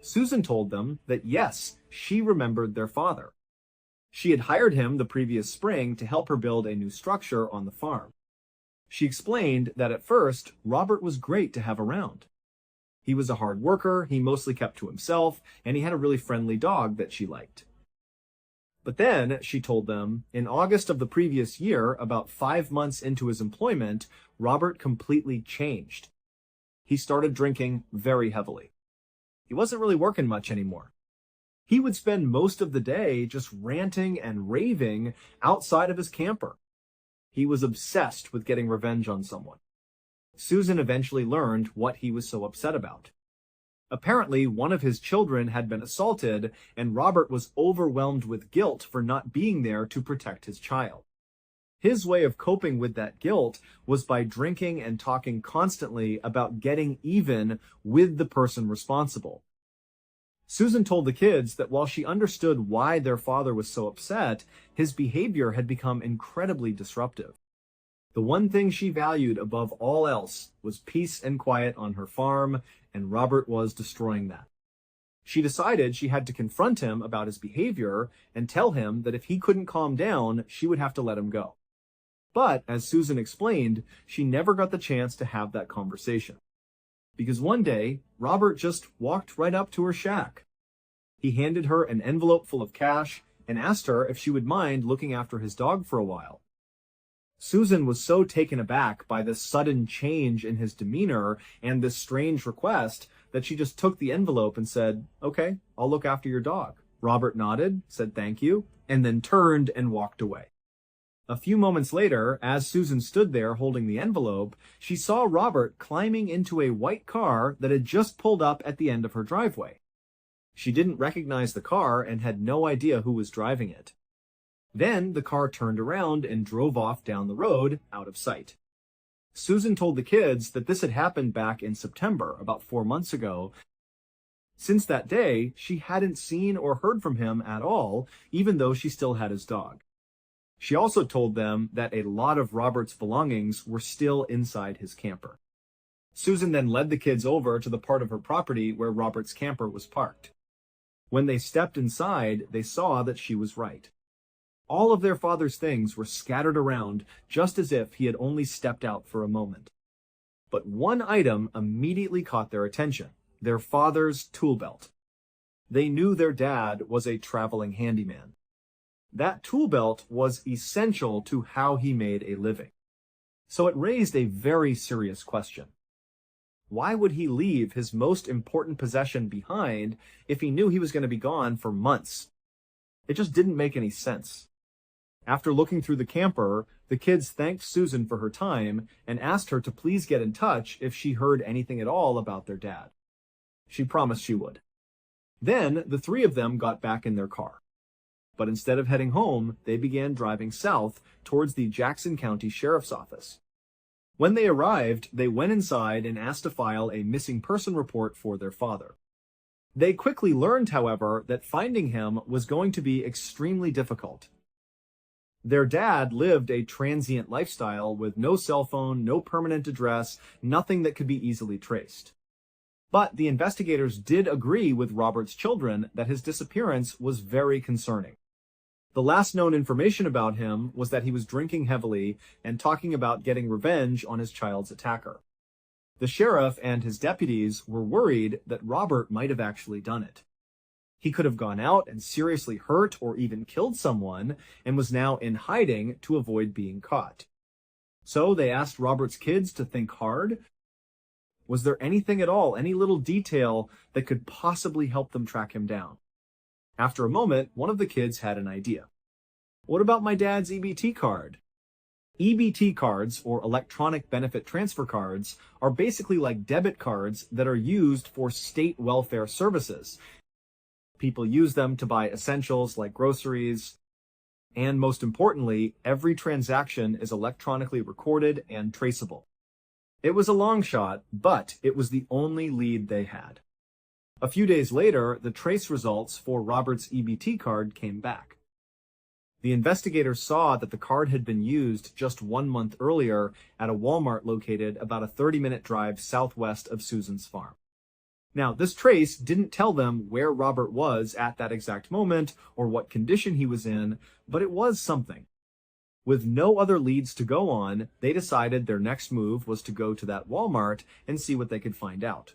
Speaker 1: Susan told them that yes, she remembered their father. She had hired him the previous spring to help her build a new structure on the farm. She explained that at first, Robert was great to have around. He was a hard worker, he mostly kept to himself, and he had a really friendly dog that she liked. But then, she told them, in August of the previous year, about 5 months into his employment, Robert completely changed. He started drinking very heavily. He wasn't really working much anymore. He would spend most of the day just ranting and raving outside of his camper. He was obsessed with getting revenge on someone. Susan eventually learned what he was so upset about. Apparently, one of his children had been assaulted, and Robert was overwhelmed with guilt for not being there to protect his child. His way of coping with that guilt was by drinking and talking constantly about getting even with the person responsible. Susan told the kids that while she understood why their father was so upset, his behavior had become incredibly disruptive. The one thing she valued above all else was peace and quiet on her farm, and Robert was destroying that. She decided she had to confront him about his behavior and tell him that if he couldn't calm down, she would have to let him go. But, as Susan explained, she never got the chance to have that conversation. Because one day, Robert just walked right up to her shack. He handed her an envelope full of cash and asked her if she would mind looking after his dog for a while. Susan was so taken aback by this sudden change in his demeanor and this strange request that she just took the envelope and said, "Okay, I'll look after your dog." Robert nodded, said thank you, and then turned and walked away. A few moments later, as Susan stood there holding the envelope, she saw Robert climbing into a white car that had just pulled up at the end of her driveway. She didn't recognize the car and had no idea who was driving it. Then the car turned around and drove off down the road, out of sight. Susan told the kids that this had happened back in September, about 4 months ago. Since that day, she hadn't seen or heard from him at all, even though she still had his dog. She also told them that a lot of Robert's belongings were still inside his camper. Susan then led the kids over to the part of her property where Robert's camper was parked. When they stepped inside, they saw that she was right. All of their father's things were scattered around, just as if he had only stepped out for a moment. But one item immediately caught their attention: their father's tool belt. They knew their dad was a traveling handyman. That tool belt was essential to how he made a living. So it raised a very serious question. Why would he leave his most important possession behind if he knew he was going to be gone for months? It just didn't make any sense. After looking through the camper, the kids thanked Susan for her time and asked her to please get in touch if she heard anything at all about their dad. She promised she would. Then the three of them got back in their car. But instead of heading home, they began driving south towards the Jackson County Sheriff's Office. When they arrived, they went inside and asked to file a missing person report for their father. They quickly learned, however, that finding him was going to be extremely difficult. Their dad lived a transient lifestyle with no cell phone, no permanent address, nothing that could be easily traced. But the investigators did agree with Robert's children that his disappearance was very concerning. The last known information about him was that he was drinking heavily and talking about getting revenge on his child's attacker. The sheriff and his deputies were worried that Robert might have actually done it. He could have gone out and seriously hurt or even killed someone and was now in hiding to avoid being caught. So they asked Robert's kids to think hard. Was there anything at all, any little detail that could possibly help them track him down? After a moment, one of the kids had an idea. What about my dad's EBT card? EBT cards, or electronic benefit transfer cards, are basically like debit cards that are used for state welfare services. People use them to buy essentials like groceries, and most importantly, every transaction is electronically recorded and traceable. It was a long shot, but it was the only lead they had. A few days later, the trace results for Robert's EBT card came back. The investigators saw that the card had been used just 1 month earlier at a Walmart located about a 30-minute drive southwest of Susan's farm. Now, this trace didn't tell them where Robert was at that exact moment or what condition he was in, but it was something. With no other leads to go on, they decided their next move was to go to that Walmart and see what they could find out.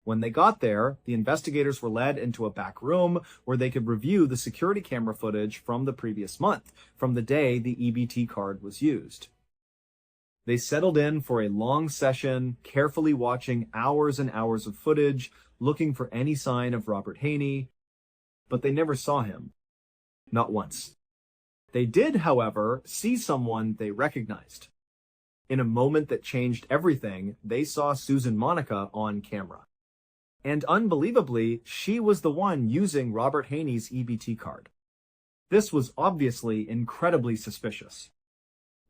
Speaker 1: When they got there, the investigators were led into a back room where they could review the security camera footage from the previous month, from the day the EBT card was used. They settled in for a long session, carefully watching hours and hours of footage, looking for any sign of Robert Haney, but they never saw him. Not once. They did, however, see someone they recognized. In a moment that changed everything, they saw Susan Monica on camera. And unbelievably, she was the one using Robert Haney's EBT card. This was obviously incredibly suspicious.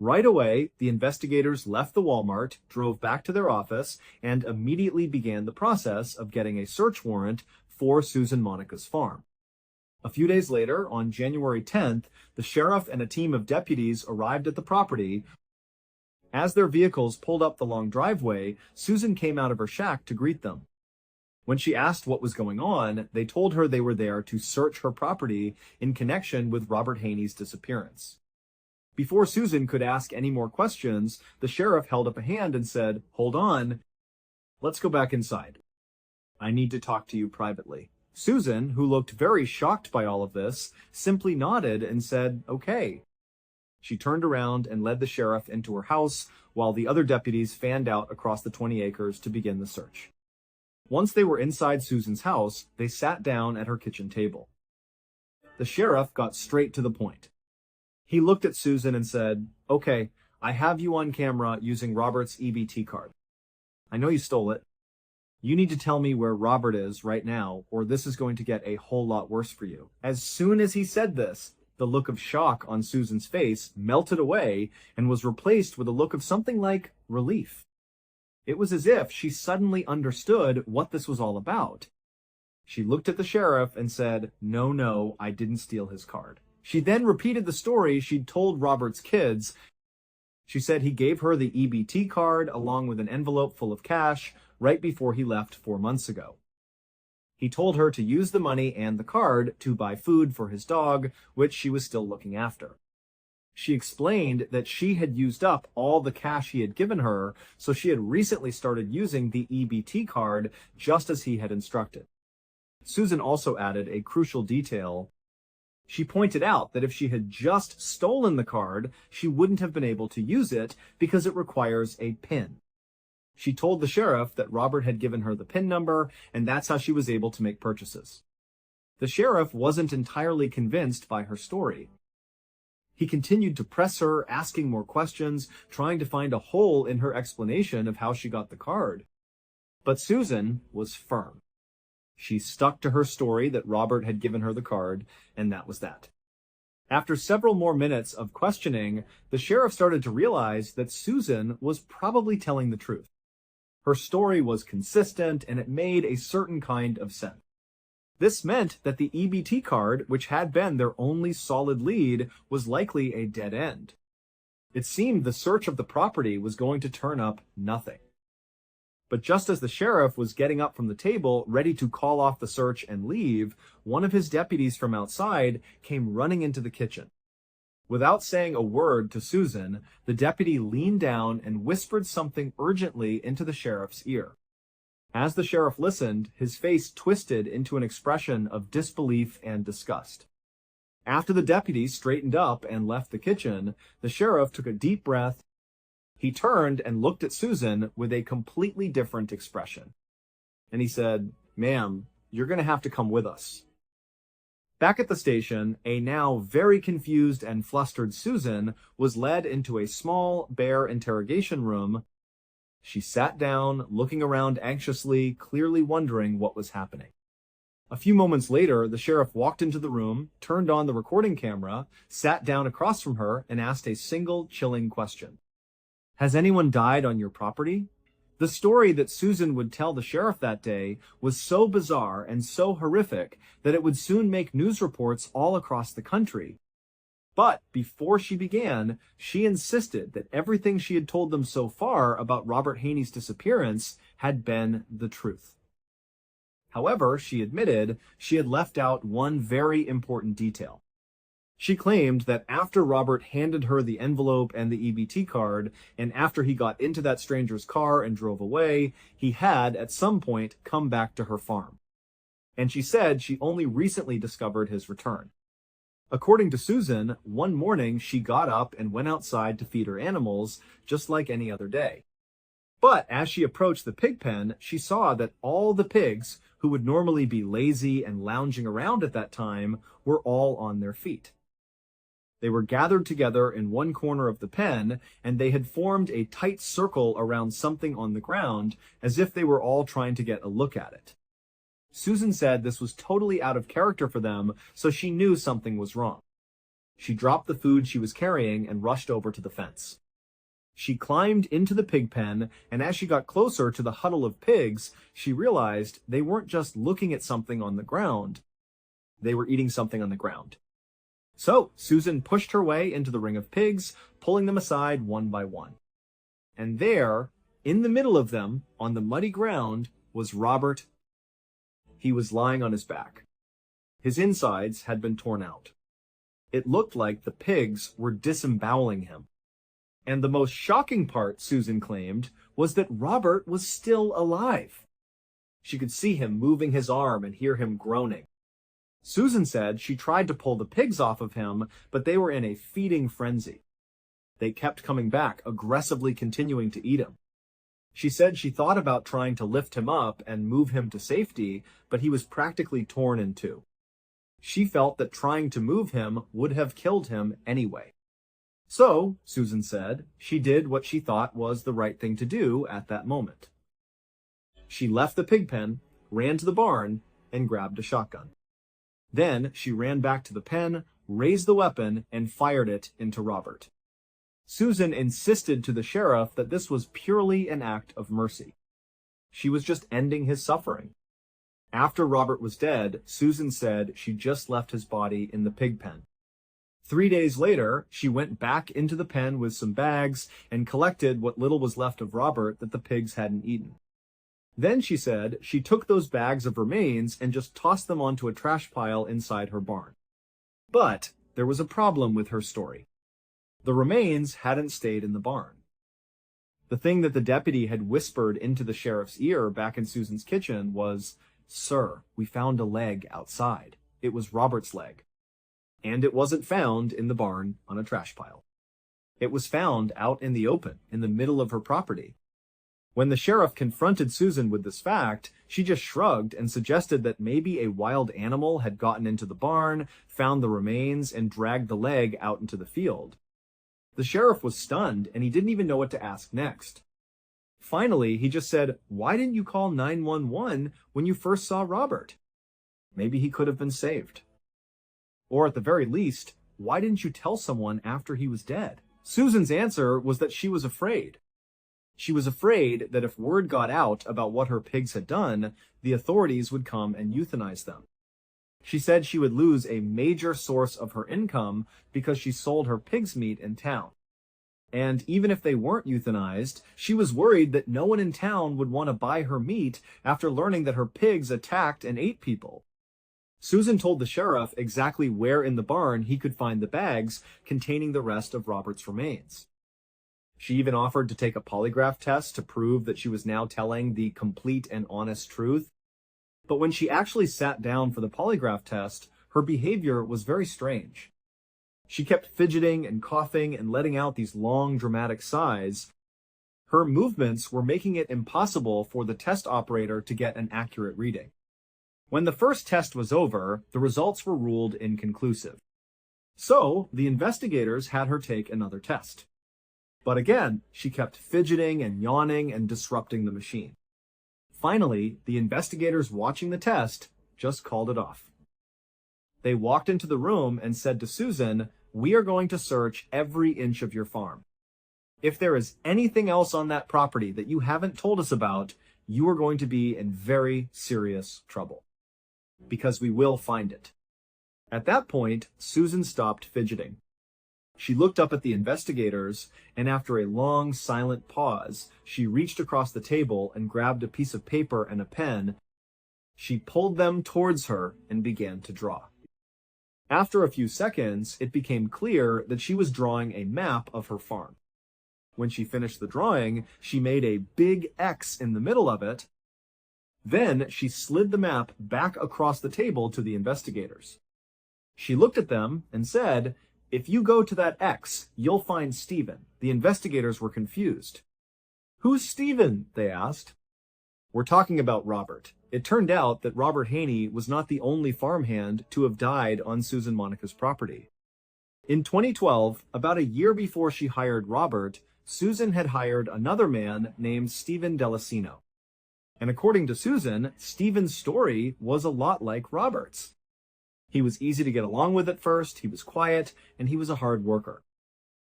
Speaker 1: Right away, the investigators left the Walmart, drove back to their office, and immediately began the process of getting a search warrant for Susan Monica's farm. A few days later, on January 10th, the sheriff and a team of deputies arrived at the property. As their vehicles pulled up the long driveway, Susan came out of her shack to greet them. When she asked what was going on, they told her they were there to search her property in connection with Robert Haney's disappearance. Before Susan could ask any more questions, the sheriff held up a hand and said, "Hold on. Let's go back inside. I need to talk to you privately." Susan, who looked very shocked by all of this, simply nodded and said, "Okay." She turned around and led the sheriff into her house while the other deputies fanned out across the 20 acres to begin the search. Once they were inside Susan's house, they sat down at her kitchen table. The sheriff got straight to the point. He looked at Susan and said, "Okay, I have you on camera using Robert's EBT card. I know you stole it. You need to tell me where Robert is right now, or this is going to get a whole lot worse for you." As soon as he said this, the look of shock on Susan's face melted away and was replaced with a look of something like relief. It was as if she suddenly understood what this was all about. She looked at the sheriff and said, No, I didn't steal his card." She then repeated the story she'd told Robert's kids. She said he gave her the EBT card along with an envelope full of cash right before he left 4 months ago. He told her to use the money and the card to buy food for his dog, which she was still looking after. She explained that she had used up all the cash he had given her, so she had recently started using the EBT card just as he had instructed. Susan also added a crucial detail. She pointed out that if she had just stolen the card, she wouldn't have been able to use it because it requires a PIN. She told the sheriff that Robert had given her the PIN number, and that's how she was able to make purchases. The sheriff wasn't entirely convinced by her story. He continued to press her, asking more questions, trying to find a hole in her explanation of how she got the card. But Susan was firm. She stuck to her story that Robert had given her the card, and that was that. After several more minutes of questioning, the sheriff started to realize that Susan was probably telling the truth. Her story was consistent, and it made a certain kind of sense. This meant that the EBT card, which had been their only solid lead, was likely a dead end. It seemed the search of the property was going to turn up nothing. But just as the sheriff was getting up from the table, ready to call off the search and leave, one of his deputies from outside came running into the kitchen. Without saying a word to Susan, the deputy leaned down and whispered something urgently into the sheriff's ear. As the sheriff listened, his face twisted into an expression of disbelief and disgust. After the deputy straightened up and left the kitchen, the sheriff took a deep breath. He turned and looked at Susan with a completely different expression. And he said, "Ma'am, you're going to have to come with us." Back at the station, a now very confused and flustered Susan was led into a small, bare interrogation room. She sat down, looking around anxiously, clearly wondering what was happening. A few moments later, the sheriff walked into the room, turned on the recording camera, sat down across from her, and asked a single chilling question. "Has anyone died on your property?" The story that Susan would tell the sheriff that day was so bizarre and so horrific that it would soon make news reports all across the country. But before she began, she insisted that everything she had told them so far about Robert Haney's disappearance had been the truth. However, she admitted she had left out one very important detail. She claimed that after Robert handed her the envelope and the EBT card, and after he got into that stranger's car and drove away, he had, at some point, come back to her farm. And she said she only recently discovered his return. According to Susan, one morning she got up and went outside to feed her animals, just like any other day. But as she approached the pig pen, she saw that all the pigs, who would normally be lazy and lounging around at that time, were all on their feet. They were gathered together in one corner of the pen, and they had formed a tight circle around something on the ground, as if they were all trying to get a look at it. Susan said this was totally out of character for them, so she knew something was wrong. She dropped the food she was carrying and rushed over to the fence. She climbed into the pig pen, and as she got closer to the huddle of pigs, she realized they weren't just looking at something on the ground. They were eating something on the ground. So Susan pushed her way into the ring of pigs, pulling them aside one by one. And there, in the middle of them, on the muddy ground, was Robert. He was lying on his back. His insides had been torn out. It looked like the pigs were disemboweling him. And the most shocking part, Susan claimed, was that Robert was still alive. She could see him moving his arm and hear him groaning. Susan said she tried to pull the pigs off of him, but they were in a feeding frenzy. They kept coming back, aggressively continuing to eat him. She said she thought about trying to lift him up and move him to safety, but he was practically torn in two. She felt that trying to move him would have killed him anyway. So, Susan said, she did what she thought was the right thing to do at that moment. She left the pig pen, ran to the barn, and grabbed a shotgun. Then she ran back to the pen, raised the weapon, and fired it into Robert. Susan insisted to the sheriff that this was purely an act of mercy. She was just ending his suffering. After Robert was dead, Susan said she just left his body in the pig pen. 3 days later, she went back into the pen with some bags and collected what little was left of Robert that the pigs hadn't eaten. Then, she said, she took those bags of remains and just tossed them onto a trash pile inside her barn. But there was a problem with her story. The remains hadn't stayed in the barn. The thing that the deputy had whispered into the sheriff's ear back in Susan's kitchen was, "Sir, we found a leg outside. It was Robert's leg. And it wasn't found in the barn on a trash pile. It was found out in the open, in the middle of her property." When the sheriff confronted Susan with this fact, she just shrugged and suggested that maybe a wild animal had gotten into the barn, found the remains, and dragged the leg out into the field. The sheriff was stunned, and he didn't even know what to ask next. Finally, he just said, "Why didn't you call 911 when you first saw Robert? Maybe he could have been saved. Or at the very least, why didn't you tell someone after he was dead?" Susan's answer was that she was afraid. She was afraid that if word got out about what her pigs had done, the authorities would come and euthanize them. She said she would lose a major source of her income because she sold her pig's meat in town. And even if they weren't euthanized, she was worried that no one in town would want to buy her meat after learning that her pigs attacked and ate people. Susan told the sheriff exactly where in the barn he could find the bags containing the rest of Robert's remains. She even offered to take a polygraph test to prove that she was now telling the complete and honest truth. But when she actually sat down for the polygraph test, her behavior was very strange. She kept fidgeting and coughing and letting out these long, dramatic sighs. Her movements were making it impossible for the test operator to get an accurate reading. When the first test was over, the results were ruled inconclusive. So, the investigators had her take another test. But again, she kept fidgeting and yawning and disrupting the machine. Finally, the investigators watching the test just called it off. They walked into the room and said to Susan, "We are going to search every inch of your farm. If there is anything else on that property that you haven't told us about, you are going to be in very serious trouble. Because we will find it." At that point, Susan stopped fidgeting. She looked up at the investigators, and after a long, silent pause, she reached across the table and grabbed a piece of paper and a pen. She pulled them towards her and began to draw. After a few seconds, it became clear that she was drawing a map of her farm. When she finished the drawing, she made a big X in the middle of it. Then she slid the map back across the table to the investigators. She looked at them and said, "If you go to that X, you'll find Stephen." The investigators were confused. "Who's Stephen?" they asked. "We're talking about Robert." It turned out that Robert Haney was not the only farmhand to have died on Susan Monica's property. In 2012, about a year before she hired Robert, Susan had hired another man named Stephen Delacino. And according to Susan, Stephen's story was a lot like Robert's. He was easy to get along with at first, he was quiet, and he was a hard worker.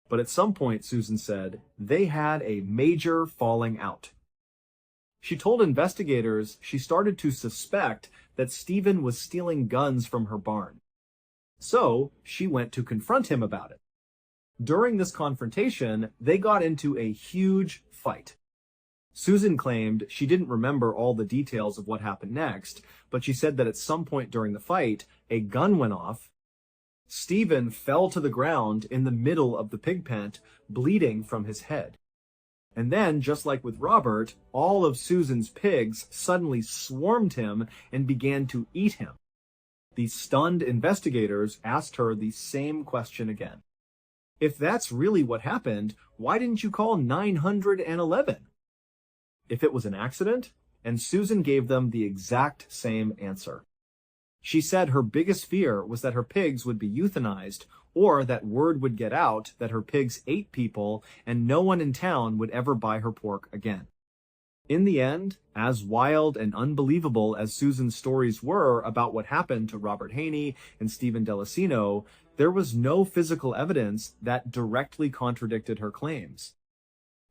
Speaker 1: But at some point, Susan said, they had a major falling out. She told investigators she started to suspect that Stephen was stealing guns from her barn. So she went to confront him about it. During this confrontation, they got into a huge fight. Susan claimed she didn't remember all the details of what happened next, but she said that at some point during the fight, a gun went off. Stephen fell to the ground in the middle of the pig pen, bleeding from his head. And then, just like with Robert, all of Susan's pigs suddenly swarmed him and began to eat him. The stunned investigators asked her the same question again. "If that's really what happened, why didn't you call 911? If it was an accident?" And Susan gave them the exact same answer. She said her biggest fear was that her pigs would be euthanized, or that word would get out that her pigs ate people and no one in town would ever buy her pork again. In the end, as wild and unbelievable as Susan's stories were about what happened to Robert Haney and Stephen Delacino, there was no physical evidence that directly contradicted her claims.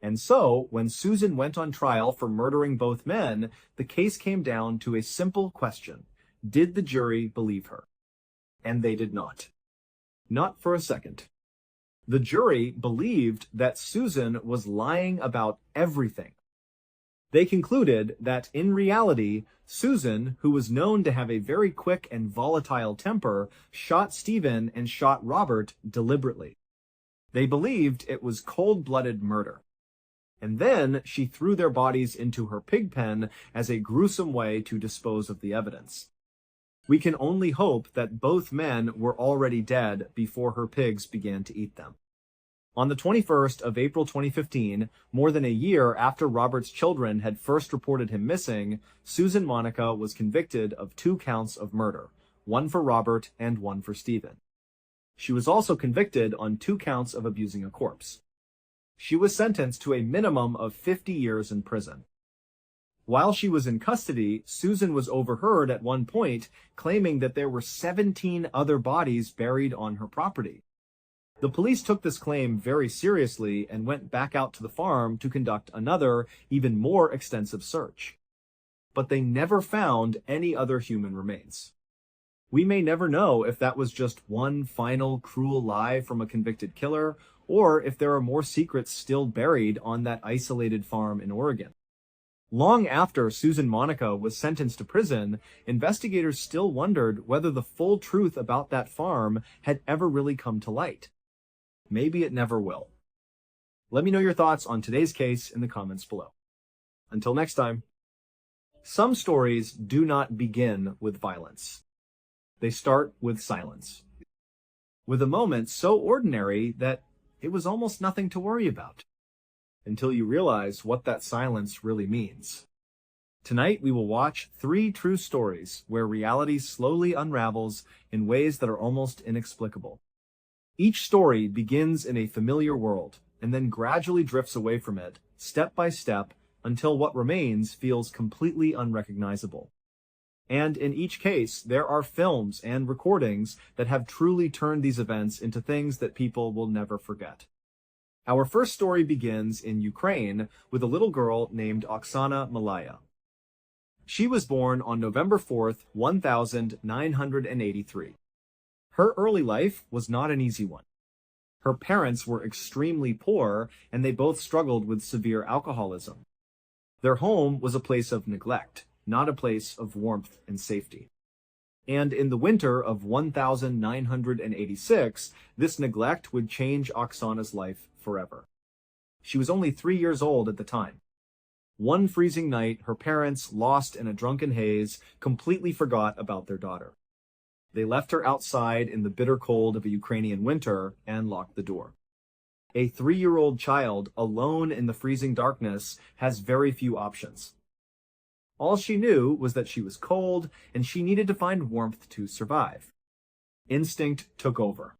Speaker 1: And so, when Susan went on trial for murdering both men, the case came down to a simple question. Did the jury believe her? And they did not. Not for a second. The jury believed that Susan was lying about everything. They concluded that, in reality, Susan, who was known to have a very quick and volatile temper, shot Stephen and shot Robert deliberately. They believed it was cold-blooded murder. And then she threw their bodies into her pig pen as a gruesome way to dispose of the evidence. We can only hope that both men were already dead before her pigs began to eat them. On the 21st of April 2015, more than a year after Robert's children had first reported him missing, Susan Monica was convicted of 2 counts of murder, one for Robert and one for Stephen. She was also convicted on 2 counts of abusing a corpse. She was sentenced to a minimum of 50 years in prison. While she was in custody, Susan was overheard at one point claiming that there were 17 other bodies buried on her property. The police took this claim very seriously and went back out to the farm to conduct another, even more extensive search. But they never found any other human remains. We may never know if that was just one final cruel lie from a convicted killer, or if there are more secrets still buried on that isolated farm in Oregon. Long after Susan Monica was sentenced to prison, investigators still wondered whether the full truth about that farm had ever really come to light. Maybe it never will. Let me know your thoughts on today's case in the comments below. Until next time. Some stories do not begin with violence. They start with silence. With a moment so ordinary that it was almost nothing to worry about, until you realize what that silence really means. Tonight we will watch 3 true stories where reality slowly unravels in ways that are almost inexplicable. Each story begins in a familiar world and then gradually drifts away from it, step by step, until what remains feels completely unrecognizable. And in each case, there are films and recordings that have truly turned these events into things that people will never forget. Our first story begins in Ukraine with a little girl named Oksana Malaya. She was born on November 4th, 1983. Her early life was not an easy one. Her parents were extremely poor, and they both struggled with severe alcoholism. Their home was a place of neglect, not a place of warmth and safety. And in the winter of 1986, this neglect would change Oksana's life forever. She was only 3 years old at the time. One freezing night, her parents, lost in a drunken haze, completely forgot about their daughter. They left her outside in the bitter cold of a Ukrainian winter and locked the door. A 3-year-old child, alone in the freezing darkness, has very few options. All she knew was that she was cold, and she needed to find warmth to survive. Instinct took over.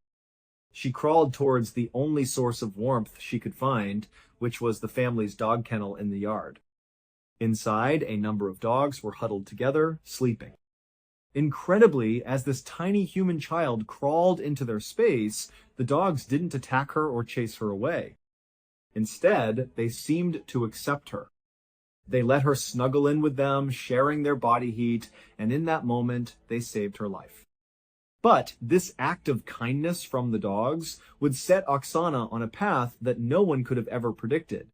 Speaker 1: She crawled towards the only source of warmth she could find, which was the family's dog kennel in the yard. Inside, a number of dogs were huddled together, sleeping. Incredibly, as this tiny human child crawled into their space, the dogs didn't attack her or chase her away. Instead, they seemed to accept her. They let her snuggle in with them, sharing their body heat, and in that moment, they saved her life. But this act of kindness from the dogs would set Oksana on a path that no one could have ever predicted.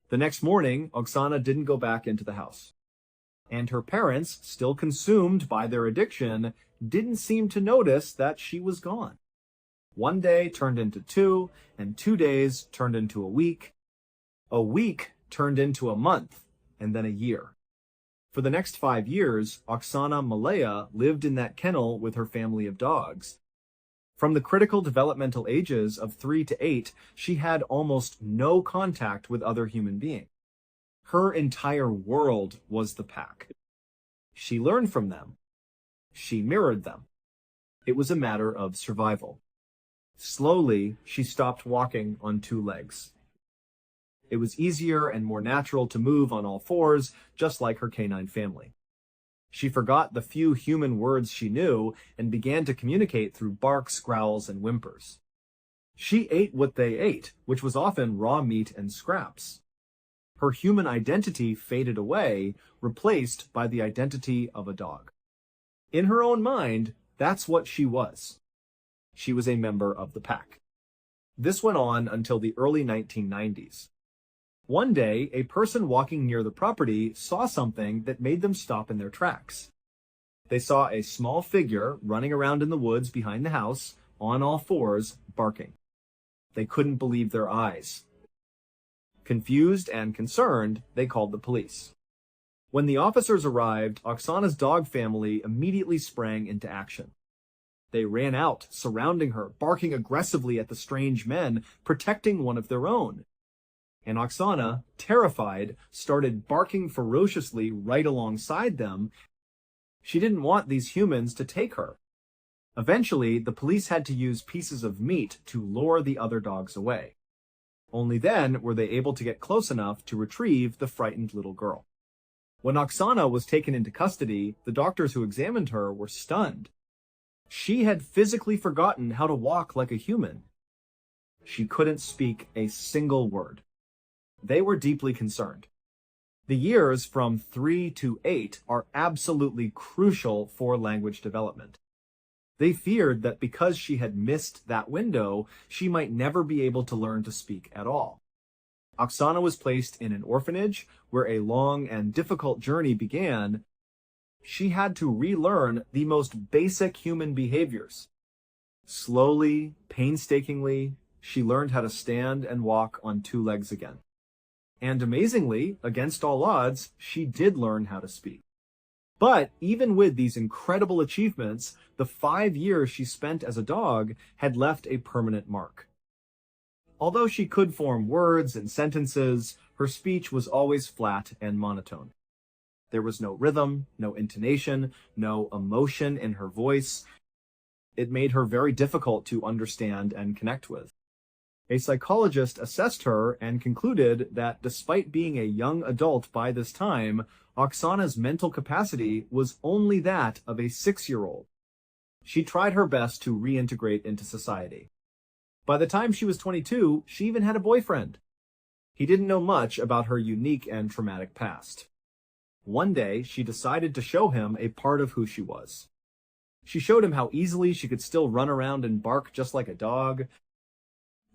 Speaker 1: The next morning, Oksana didn't go back into the house. And her parents, still consumed by their addiction, didn't seem to notice that she was gone. One day turned into 2, and 2 days turned into a week. A week turned into a month, and then a year. For the next 5 years, Oksana Malaya lived in that kennel with her family of dogs. From the critical developmental ages of 3 to 8, she had almost no contact with other human beings. Her entire world was the pack. She learned from them. She mirrored them. It was a matter of survival. Slowly, she stopped walking on 2 legs. It was easier and more natural to move on all 4s, just like her canine family. She forgot the few human words she knew and began to communicate through barks, growls, and whimpers. She ate what they ate, which was often raw meat and scraps. Her human identity faded away, replaced by the identity of a dog. In her own mind, that's what she was. She was a member of the pack. This went on until the early 1990s. One day, a person walking near the property saw something that made them stop in their tracks. They saw a small figure running around in the woods behind the house, on all 4s, barking. They couldn't believe their eyes. Confused and concerned, they called the police. When the officers arrived, Oksana's dog family immediately sprang into action. They ran out, surrounding her, barking aggressively at the strange men, protecting one of their own. And Oksana, terrified, started barking ferociously right alongside them. She didn't want these humans to take her. Eventually, the police had to use pieces of meat to lure the other dogs away. Only then were they able to get close enough to retrieve the frightened little girl. When Oksana was taken into custody, the doctors who examined her were stunned. She had physically forgotten how to walk like a human. She couldn't speak a single word. They were deeply concerned. The years from 3 to 8 are absolutely crucial for language development. They feared that because she had missed that window, she might never be able to learn to speak at all. Oksana was placed in an orphanage where a long and difficult journey began. She had to relearn the most basic human behaviors. Slowly, painstakingly, she learned how to stand and walk on 2 legs again. And amazingly, against all odds, she did learn how to speak. But even with these incredible achievements, the 5 years she spent as a dog had left a permanent mark. Although she could form words and sentences, her speech was always flat and monotone. There was no rhythm, no intonation, no emotion in her voice. It made her very difficult to understand and connect with. A psychologist assessed her and concluded that despite being a young adult by this time, Oksana's mental capacity was only that of a 6-year-old. She tried her best to reintegrate into society. By the time she was 22, she even had a boyfriend. He didn't know much about her unique and traumatic past. One day, she decided to show him a part of who she was. She showed him how easily she could still run around and bark just like a dog.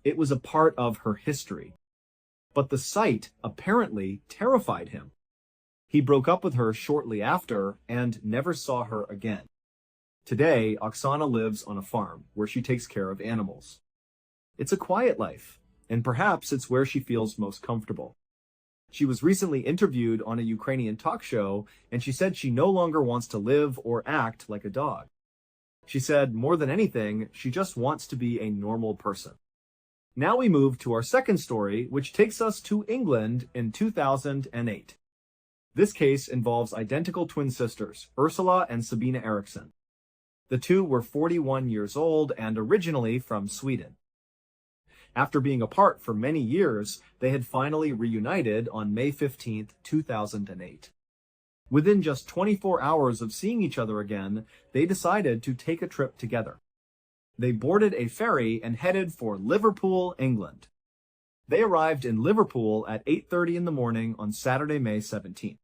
Speaker 1: It was a part of her history. But the sight apparently terrified him. He broke up with her shortly after and never saw her again. Today, Oksana lives on a farm where she takes care of animals. It's a quiet life, and perhaps it's where she feels most comfortable. She was recently interviewed on a Ukrainian talk show, and she said she no longer wants to live or act like a dog. She said, more than anything, she just wants to be a normal person. Now we move to our second story, which takes us to England in 2008. This case involves identical twin sisters, Ursula and Sabina Eriksson. The two were 41 years old and originally from Sweden. After being apart for many years, they had finally reunited on May 15, 2008. Within just 24 hours of seeing each other again, they decided to take a trip together. They boarded a ferry and headed for Liverpool, England. They arrived in Liverpool at 8:30 in the morning on Saturday, May 17th.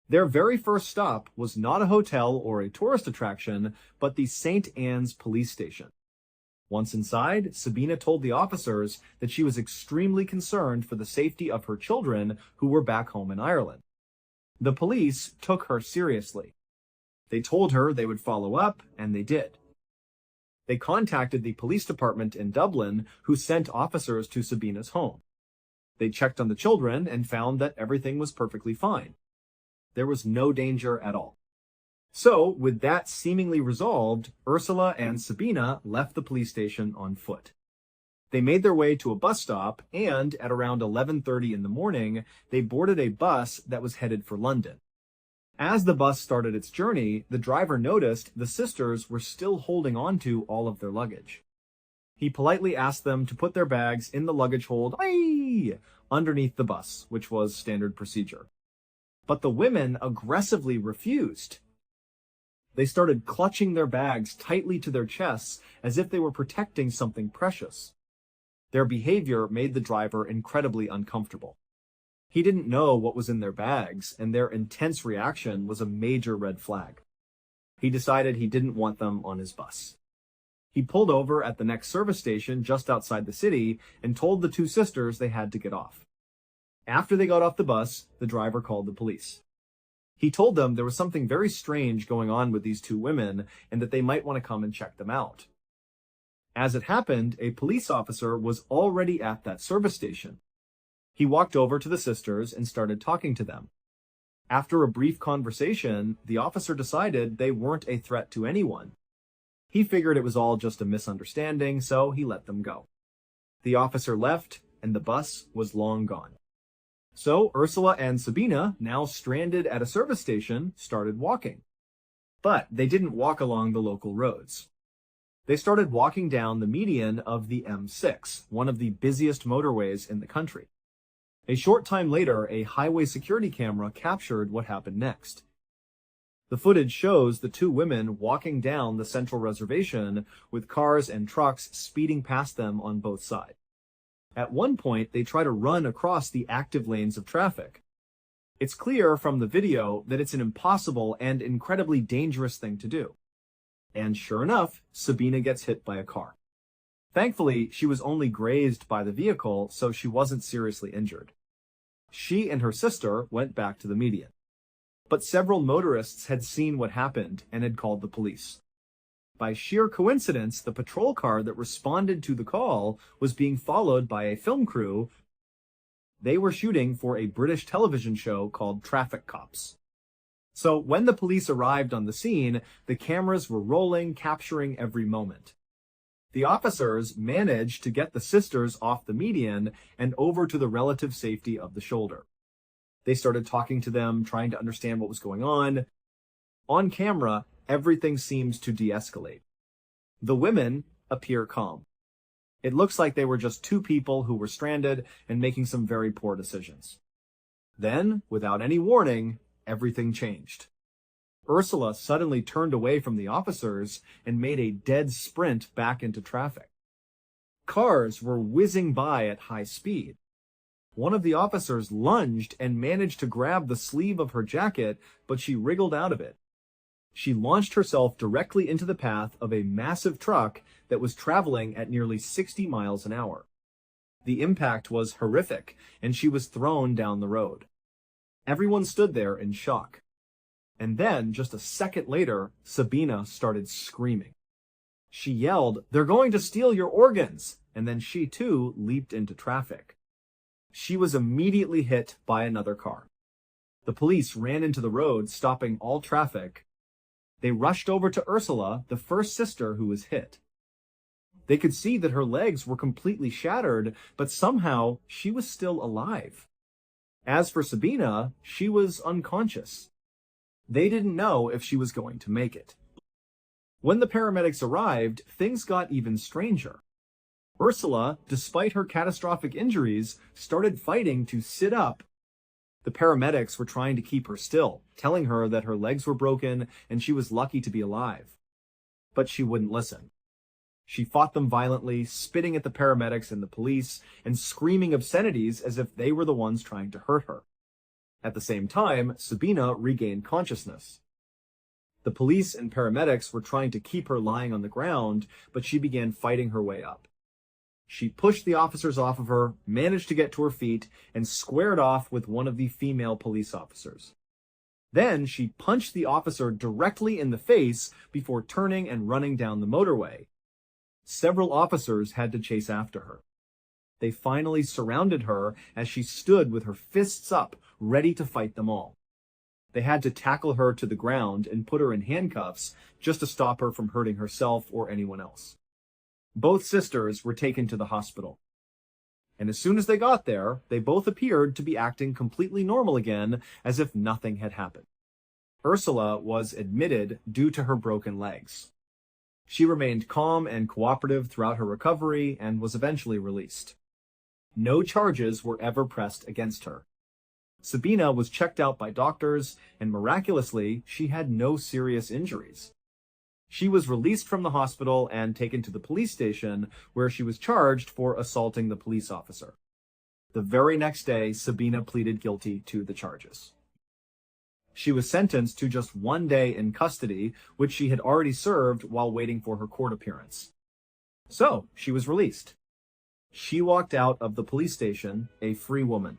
Speaker 1: Their very first stop was not a hotel or a tourist attraction, but the St. Anne's police station. Once inside, Sabina told the officers that she was extremely concerned for the safety of her children who were back home in Ireland. The police took her seriously. They told her they would follow up, and they did. They contacted the police department in Dublin, who sent officers to Sabina's home. They checked on the children and found that everything was perfectly fine. There was no danger at all. So, with that seemingly resolved, Ursula and Sabina left the police station on foot. They made their way to a bus stop, and at around 11:30 in the morning, they boarded a bus that was headed for London. As the bus started its journey, the driver noticed the sisters were still holding on to all of their luggage. He politely asked them to put their bags in the luggage hold underneath the bus, which was standard procedure. But the women aggressively refused. They started clutching their bags tightly to their chests as if they were protecting something precious. Their behavior made the driver incredibly uncomfortable. He didn't know what was in their bags, and their intense reaction was a major red flag. He decided he didn't want them on his bus. He pulled over at the next service station just outside the city and told the two sisters they had to get off. After they got off the bus, the driver called the police. He told them there was something very strange going on with these two women and that they might want to come and check them out. As it happened, a police officer was already at that service station. He walked over to the sisters and started talking to them. After a brief conversation, the officer decided they weren't a threat to anyone. He figured it was all just a misunderstanding, so he let them go. The officer left, and the bus was long gone. So Ursula and Sabina, now stranded at a service station, started walking. But they didn't walk along the local roads. They started walking down the median of the M6, one of the busiest motorways in the country. A short time later, a highway security camera captured what happened next. The footage shows the two women walking down the central reservation with cars and trucks speeding past them on both sides. At one point, they try to run across the active lanes of traffic. It's clear from the video that it's an impossible and incredibly dangerous thing to do. And sure enough, Sabina gets hit by a car. Thankfully, she was only grazed by the vehicle, so she wasn't seriously injured. She and her sister went back to the median. But several motorists had seen what happened and had called the police. By sheer coincidence, the patrol car that responded to the call was being followed by a film crew. They were shooting for a British television show called Traffic Cops. So when the police arrived on the scene, the cameras were rolling, capturing every moment. The officers managed to get the sisters off the median and over to the relative safety of the shoulder. They started talking to them, trying to understand what was going on. On camera, everything seems to de-escalate. The women appear calm. It looks like they were just two people who were stranded and making some very poor decisions. Then, without any warning, everything changed. Ursula suddenly turned away from the officers and made a dead sprint back into traffic. Cars were whizzing by at high speed. One of the officers lunged and managed to grab the sleeve of her jacket, but she wriggled out of it. She launched herself directly into the path of a massive truck that was traveling at nearly 60 miles an hour. The impact was horrific, and she was thrown down the road. Everyone stood there in shock. And then, just a second later, Sabina started screaming. She yelled, "They're going to steal your organs!" And then she too leaped into traffic. She was immediately hit by another car. The police ran into the road, stopping all traffic. They rushed over to Ursula, the first sister who was hit. They could see that her legs were completely shattered, but somehow she was still alive. As for Sabina, she was unconscious. They didn't know if she was going to make it. When the paramedics arrived, things got even stranger. Ursula, despite her catastrophic injuries, started fighting to sit up. The paramedics were trying to keep her still, telling her that her legs were broken and she was lucky to be alive. But she wouldn't listen. She fought them violently, spitting at the paramedics and the police, and screaming obscenities as if they were the ones trying to hurt her. At the same time, Sabina regained consciousness. The police and paramedics were trying to keep her lying on the ground, but she began fighting her way up. She pushed the officers off of her, managed to get to her feet, and squared off with one of the female police officers. Then she punched the officer directly in the face before turning and running down the motorway. Several officers had to chase after her. They finally surrounded her as she stood with her fists up, ready to fight them all. They had to tackle her to the ground and put her in handcuffs just to stop her from hurting herself or anyone else. Both sisters were taken to the hospital. And as soon as they got there, they both appeared to be acting completely normal again, as if nothing had happened. Ursula was admitted due to her broken legs. She remained calm and cooperative throughout her recovery and was eventually released. No charges were ever pressed against her. Sabina was checked out by doctors, and miraculously, she had no serious injuries. She was released from the hospital and taken to the police station, where she was charged for assaulting the police officer. The very next day, Sabina pleaded guilty to the charges. She was sentenced to just 1 day in custody, which she had already served while waiting for her court appearance. So, she was released. She walked out of the police station a free woman.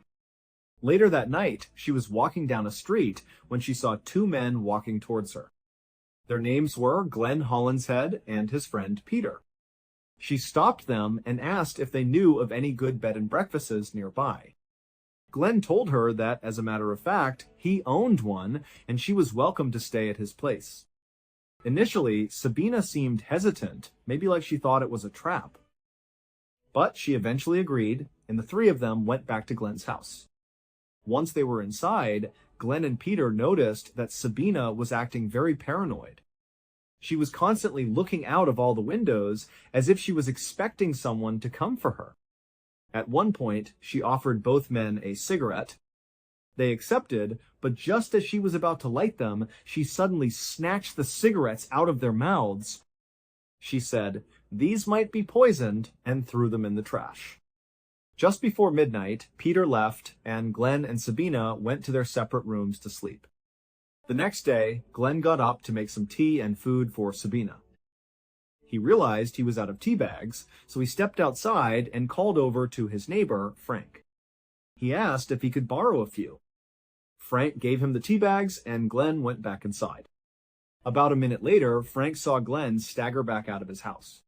Speaker 1: Later that night, she was walking down a street when she saw two men walking towards her. Their names were Glenn Hollinshead and his friend Peter. She stopped them and asked if they knew of any good bed and breakfasts nearby. Glenn told her that, as a matter of fact, he owned one and she was welcome to stay at his place. Initially, Sabina seemed hesitant, maybe like she thought it was a trap. But she eventually agreed, and the three of them went back to Glenn's house. Once they were inside, Glenn and Peter noticed that Sabina was acting very paranoid. She was constantly looking out of all the windows as if she was expecting someone to come for her. At one point, she offered both men a cigarette. They accepted, but just as she was about to light them, she suddenly snatched the cigarettes out of their mouths. She said, "These might be poisoned," and threw them in the trash. Just before midnight, Peter left, and Glenn and Sabina went to their separate rooms to sleep. The next day, Glenn got up to make some tea and food for Sabina. He realized he was out of tea bags, so he stepped outside and called over to his neighbor, Frank. He asked if he could borrow a few. Frank gave him the tea bags, and Glenn went back inside. About a minute later, Frank saw Glenn stagger back out of his house.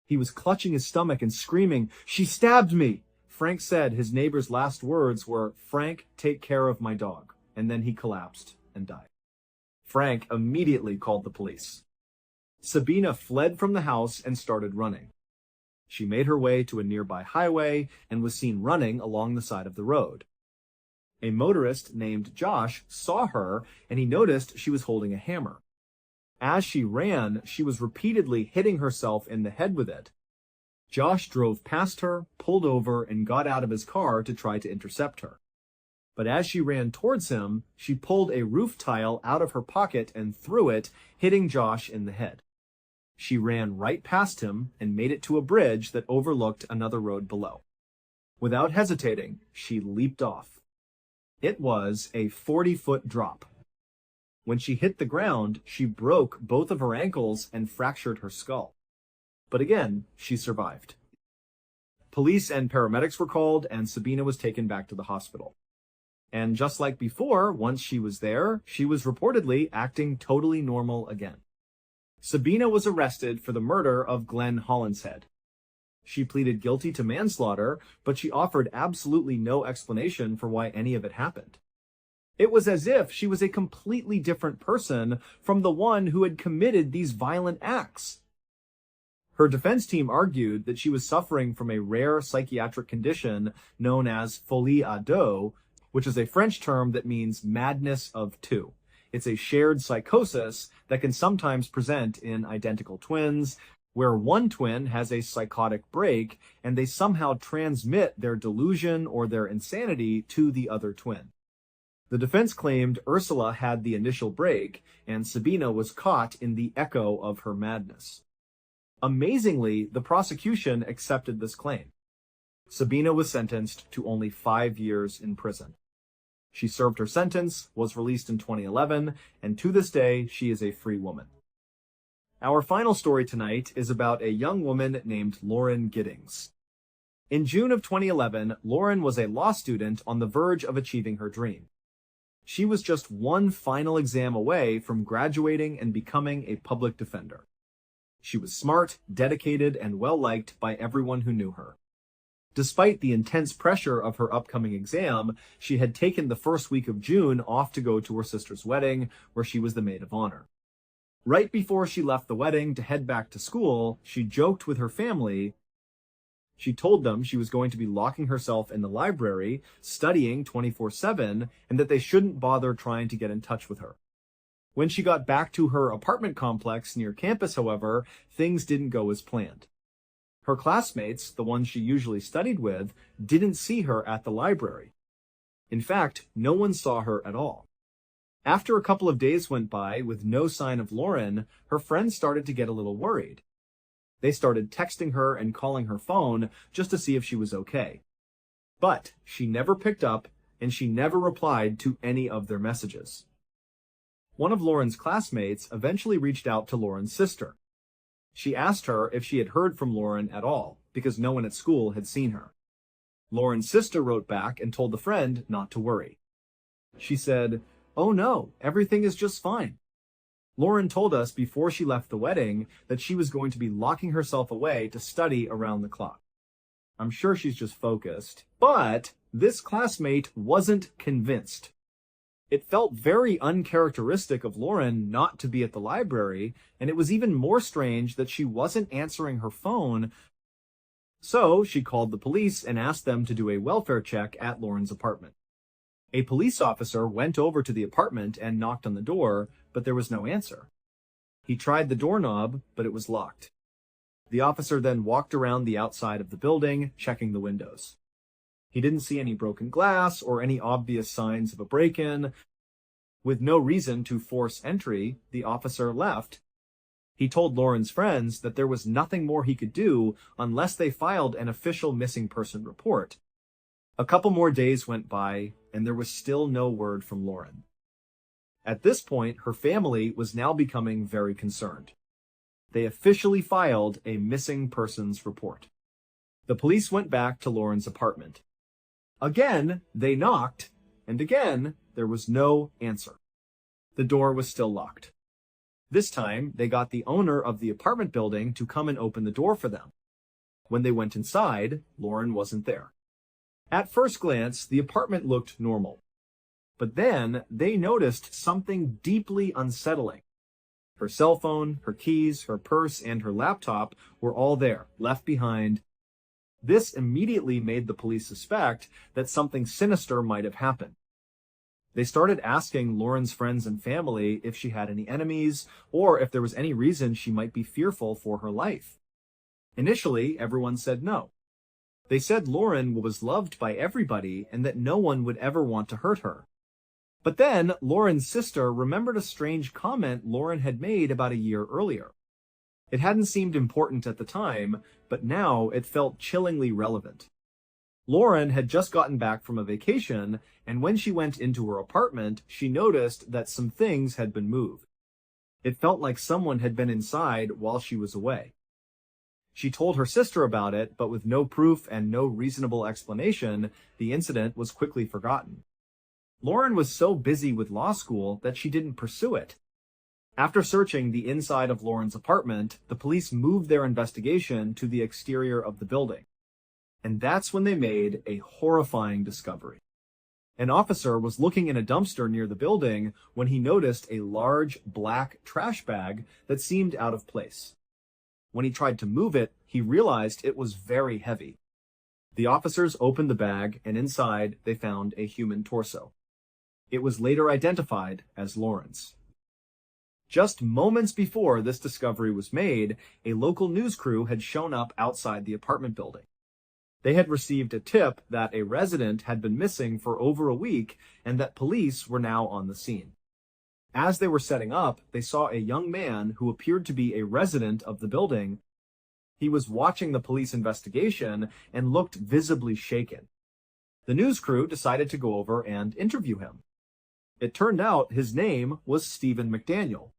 Speaker 1: He was clutching his stomach and screaming, "She stabbed me!" Frank said his neighbor's last words were, "Frank, take care of my dog," and then he collapsed and died. Frank immediately called the police. Sabina fled from the house and started running. She made her way to a nearby highway and was seen running along the side of the road. A motorist named Josh saw her, and he noticed she was holding a hammer. As she ran, she was repeatedly hitting herself in the head with it. Josh drove past her, pulled over, and got out of his car to try to intercept her. But as she ran towards him, she pulled a roof tile out of her pocket and threw it, hitting Josh in the head. She ran right past him and made it to a bridge that overlooked another road below. Without hesitating, she leaped off. It was a 40-foot drop. When she hit the ground, she broke both of her ankles and fractured her skull. But again, she survived. Police and paramedics were called, and Sabina was taken back to the hospital. And just like before, once she was there, she was reportedly acting totally normal again. Sabina was arrested for the murder of Glenn Hollinshead. She pleaded guilty to manslaughter, but she offered absolutely no explanation for why any of it happened. It was as if she was a completely different person from the one who had committed these violent acts. Her defense team argued that she was suffering from a rare psychiatric condition known as folie à deux, which is a French term that means madness of two. It's a shared psychosis that can sometimes present in identical twins, where one twin has a psychotic break and they somehow transmit their delusion or their insanity to the other twin. The defense claimed Ursula had the initial break, and Sabina was caught in the echo of her madness. Amazingly, the prosecution accepted this claim. Sabina was sentenced to only 5 years in prison. She served her sentence, was released in 2011, and to this day, she is a free woman. Our final story tonight is about a young woman named Lauren Giddings. In June of 2011, Lauren was a law student on the verge of achieving her dream. She was just one final exam away from graduating and becoming a public defender. She was smart, dedicated, and well-liked by everyone who knew her. Despite the intense pressure of her upcoming exam, she had taken the first week of June off to go to her sister's wedding, where she was the maid of honor. Right before she left the wedding to head back to school, she joked with her family. She told them she was going to be locking herself in the library, studying 24/7, and that they shouldn't bother trying to get in touch with her. When she got back to her apartment complex near campus, however, things didn't go as planned. Her classmates, the ones she usually studied with, didn't see her at the library. In fact, no one saw her at all. After a couple of days went by with no sign of Lauren, her friends started to get a little worried. They started texting her and calling her phone just to see if she was okay. But she never picked up, and she never replied to any of their messages. One of Lauren's classmates eventually reached out to Lauren's sister. She asked her if she had heard from Lauren at all, because no one at school had seen her. Lauren's sister wrote back and told the friend not to worry. She said, "Oh no, everything is just fine." Lauren told us before she left the wedding that she was going to be locking herself away to study around the clock. I'm sure she's just focused. But this classmate wasn't convinced. It felt very uncharacteristic of Lauren not to be at the library, and it was even more strange that she wasn't answering her phone. So she called the police and asked them to do a welfare check at Lauren's apartment. A police officer went over to the apartment and knocked on the door, but there was no answer. He tried the doorknob, but it was locked. The officer then walked around the outside of the building, checking the windows. He didn't see any broken glass or any obvious signs of a break-in. With no reason to force entry, the officer left. He told Lauren's friends that there was nothing more he could do unless they filed an official missing person report. A couple more days went by, and there was still no word from Lauren. At this point, her family was now becoming very concerned. They officially filed a missing persons report. The police went back to Lauren's apartment. Again, they knocked, and again, there was no answer. The door was still locked. This time, they got the owner of the apartment building to come and open the door for them. When they went inside, Lauren wasn't there. At first glance, the apartment looked normal. But then, they noticed something deeply unsettling. Her cell phone, her keys, her purse, and her laptop were all there, left behind. This immediately made the police suspect that something sinister might have happened. They started asking Lauren's friends and family if she had any enemies, or if there was any reason she might be fearful for her life. Initially, everyone said no. They said Lauren was loved by everybody and that no one would ever want to hurt her. But then, Lauren's sister remembered a strange comment Lauren had made about a year earlier. It hadn't seemed important at the time, but now it felt chillingly relevant. Lauren had just gotten back from a vacation, and when she went into her apartment, she noticed that some things had been moved. It felt like someone had been inside while she was away. She told her sister about it, but with no proof and no reasonable explanation, the incident was quickly forgotten. Lauren was so busy with law school that she didn't pursue it. After searching the inside of Lauren's apartment, the police moved their investigation to the exterior of the building. And that's when they made a horrifying discovery. An officer was looking in a dumpster near the building when he noticed a large black trash bag that seemed out of place. When he tried to move it, he realized it was very heavy. The officers opened the bag, and inside they found a human torso. It was later identified as Lauren's. Just moments before this discovery was made, a local news crew had shown up outside the apartment building. They had received a tip that a resident had been missing for over a week and that police were now on the scene. As they were setting up, they saw a young man who appeared to be a resident of the building. He was watching the police investigation and looked visibly shaken. The news crew decided to go over and interview him. It turned out his name was Stephen McDaniel.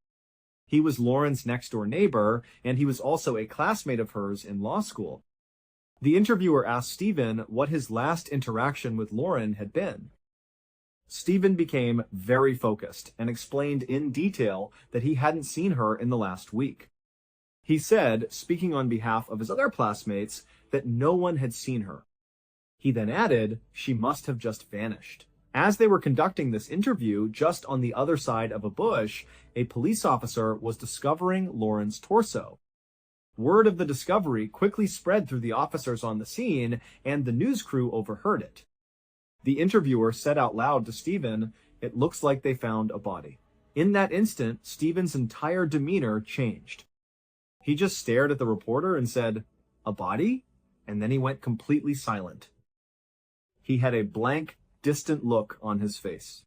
Speaker 1: He was Lauren's next-door neighbor, and he was also a classmate of hers in law school. The interviewer asked Stephen what his last interaction with Lauren had been. Stephen became very focused and explained in detail that he hadn't seen her in the last week. He said, speaking on behalf of his other classmates, that no one had seen her. He then added, she must have just vanished. As they were conducting this interview, just on the other side of a bush, a police officer was discovering Lauren's torso. Word of the discovery quickly spread through the officers on the scene, and the news crew overheard it. The interviewer said out loud to Stephen, "It looks like they found a body." In that instant, Stephen's entire demeanor changed. He just stared at the reporter and said, "A body?" And then he went completely silent. He had a blank, distant look on his face.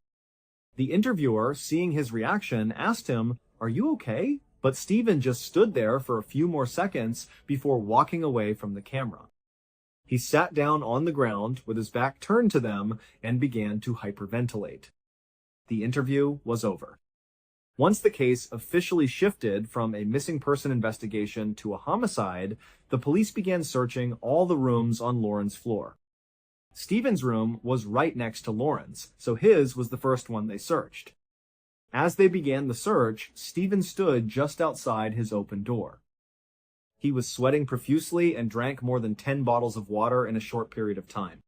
Speaker 1: The interviewer, seeing his reaction, asked him, "Are you okay?" But Stephen just stood there for a few more seconds before walking away from the camera. He sat down on the ground with his back turned to them and began to hyperventilate. The interview was over. Once the case officially shifted from a missing person investigation to a homicide, the police began searching all the rooms on Lauren's floor. Stephen's room was right next to Lauren's, so his was the first one they searched. As they began the search, Stephen stood just outside his open door. He was sweating profusely and drank more than 10 bottles of water in a short period of time.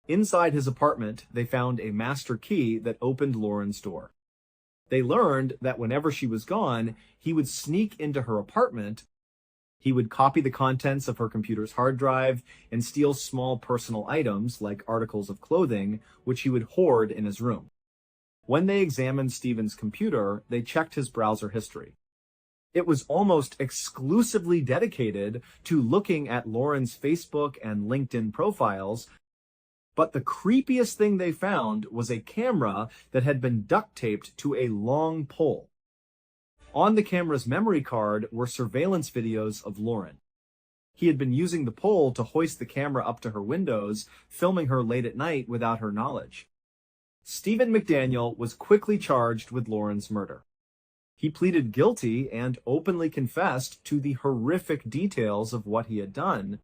Speaker 1: Inside his apartment, they found a master key that opened Lauren's door. They learned that whenever she was gone, he would sneak into her apartment. He would copy the contents of her computer's hard drive and steal small personal items like articles of clothing, which he would hoard in his room. When they examined Stephen's computer, they checked his browser history. It was almost exclusively dedicated to looking at Lauren's Facebook and LinkedIn profiles, but the creepiest thing they found was a camera that had been duct taped to a long pole. On the camera's memory card were surveillance videos of Lauren. He had been using the pole to hoist the camera up to her windows, filming her late at night without her knowledge. Stephen McDaniel was quickly charged with Lauren's murder. He pleaded guilty and openly confessed to the horrific details of what he had done.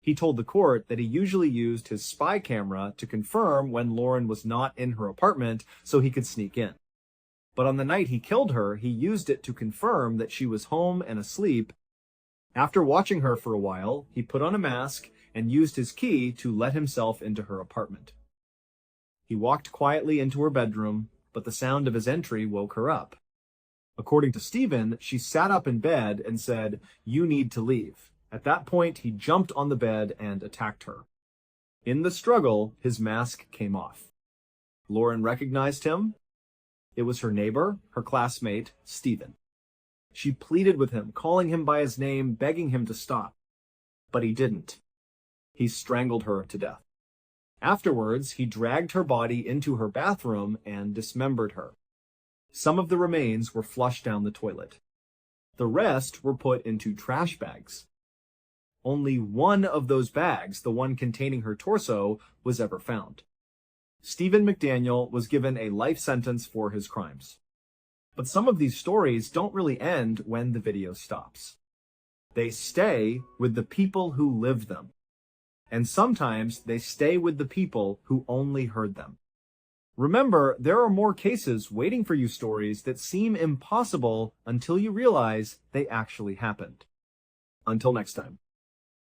Speaker 1: He told the court that he usually used his spy camera to confirm when Lauren was not in her apartment so he could sneak in. But on the night he killed her, he used it to confirm that she was home and asleep. After watching her for a while, he put on a mask and used his key to let himself into her apartment. He walked quietly into her bedroom, but the sound of his entry woke her up. According to Stephen, she sat up in bed and said, "You need to leave." At that point, he jumped on the bed and attacked her. In the struggle, his mask came off. Lauren recognized him. It was her neighbor, her classmate, Stephen. She pleaded with him, calling him by his name, begging him to stop. But he didn't. He strangled her to death. Afterwards, he dragged her body into her bathroom and dismembered her. Some of the remains were flushed down the toilet. The rest were put into trash bags. Only one of those bags, the one containing her torso, was ever found. Stephen McDaniel was given a life sentence for his crimes. But some of these stories don't really end when the video stops. They stay with the people who lived them. And sometimes they stay with the people who only heard them. Remember, there are more cases waiting for you, stories that seem impossible until you realize they actually happened. Until next time.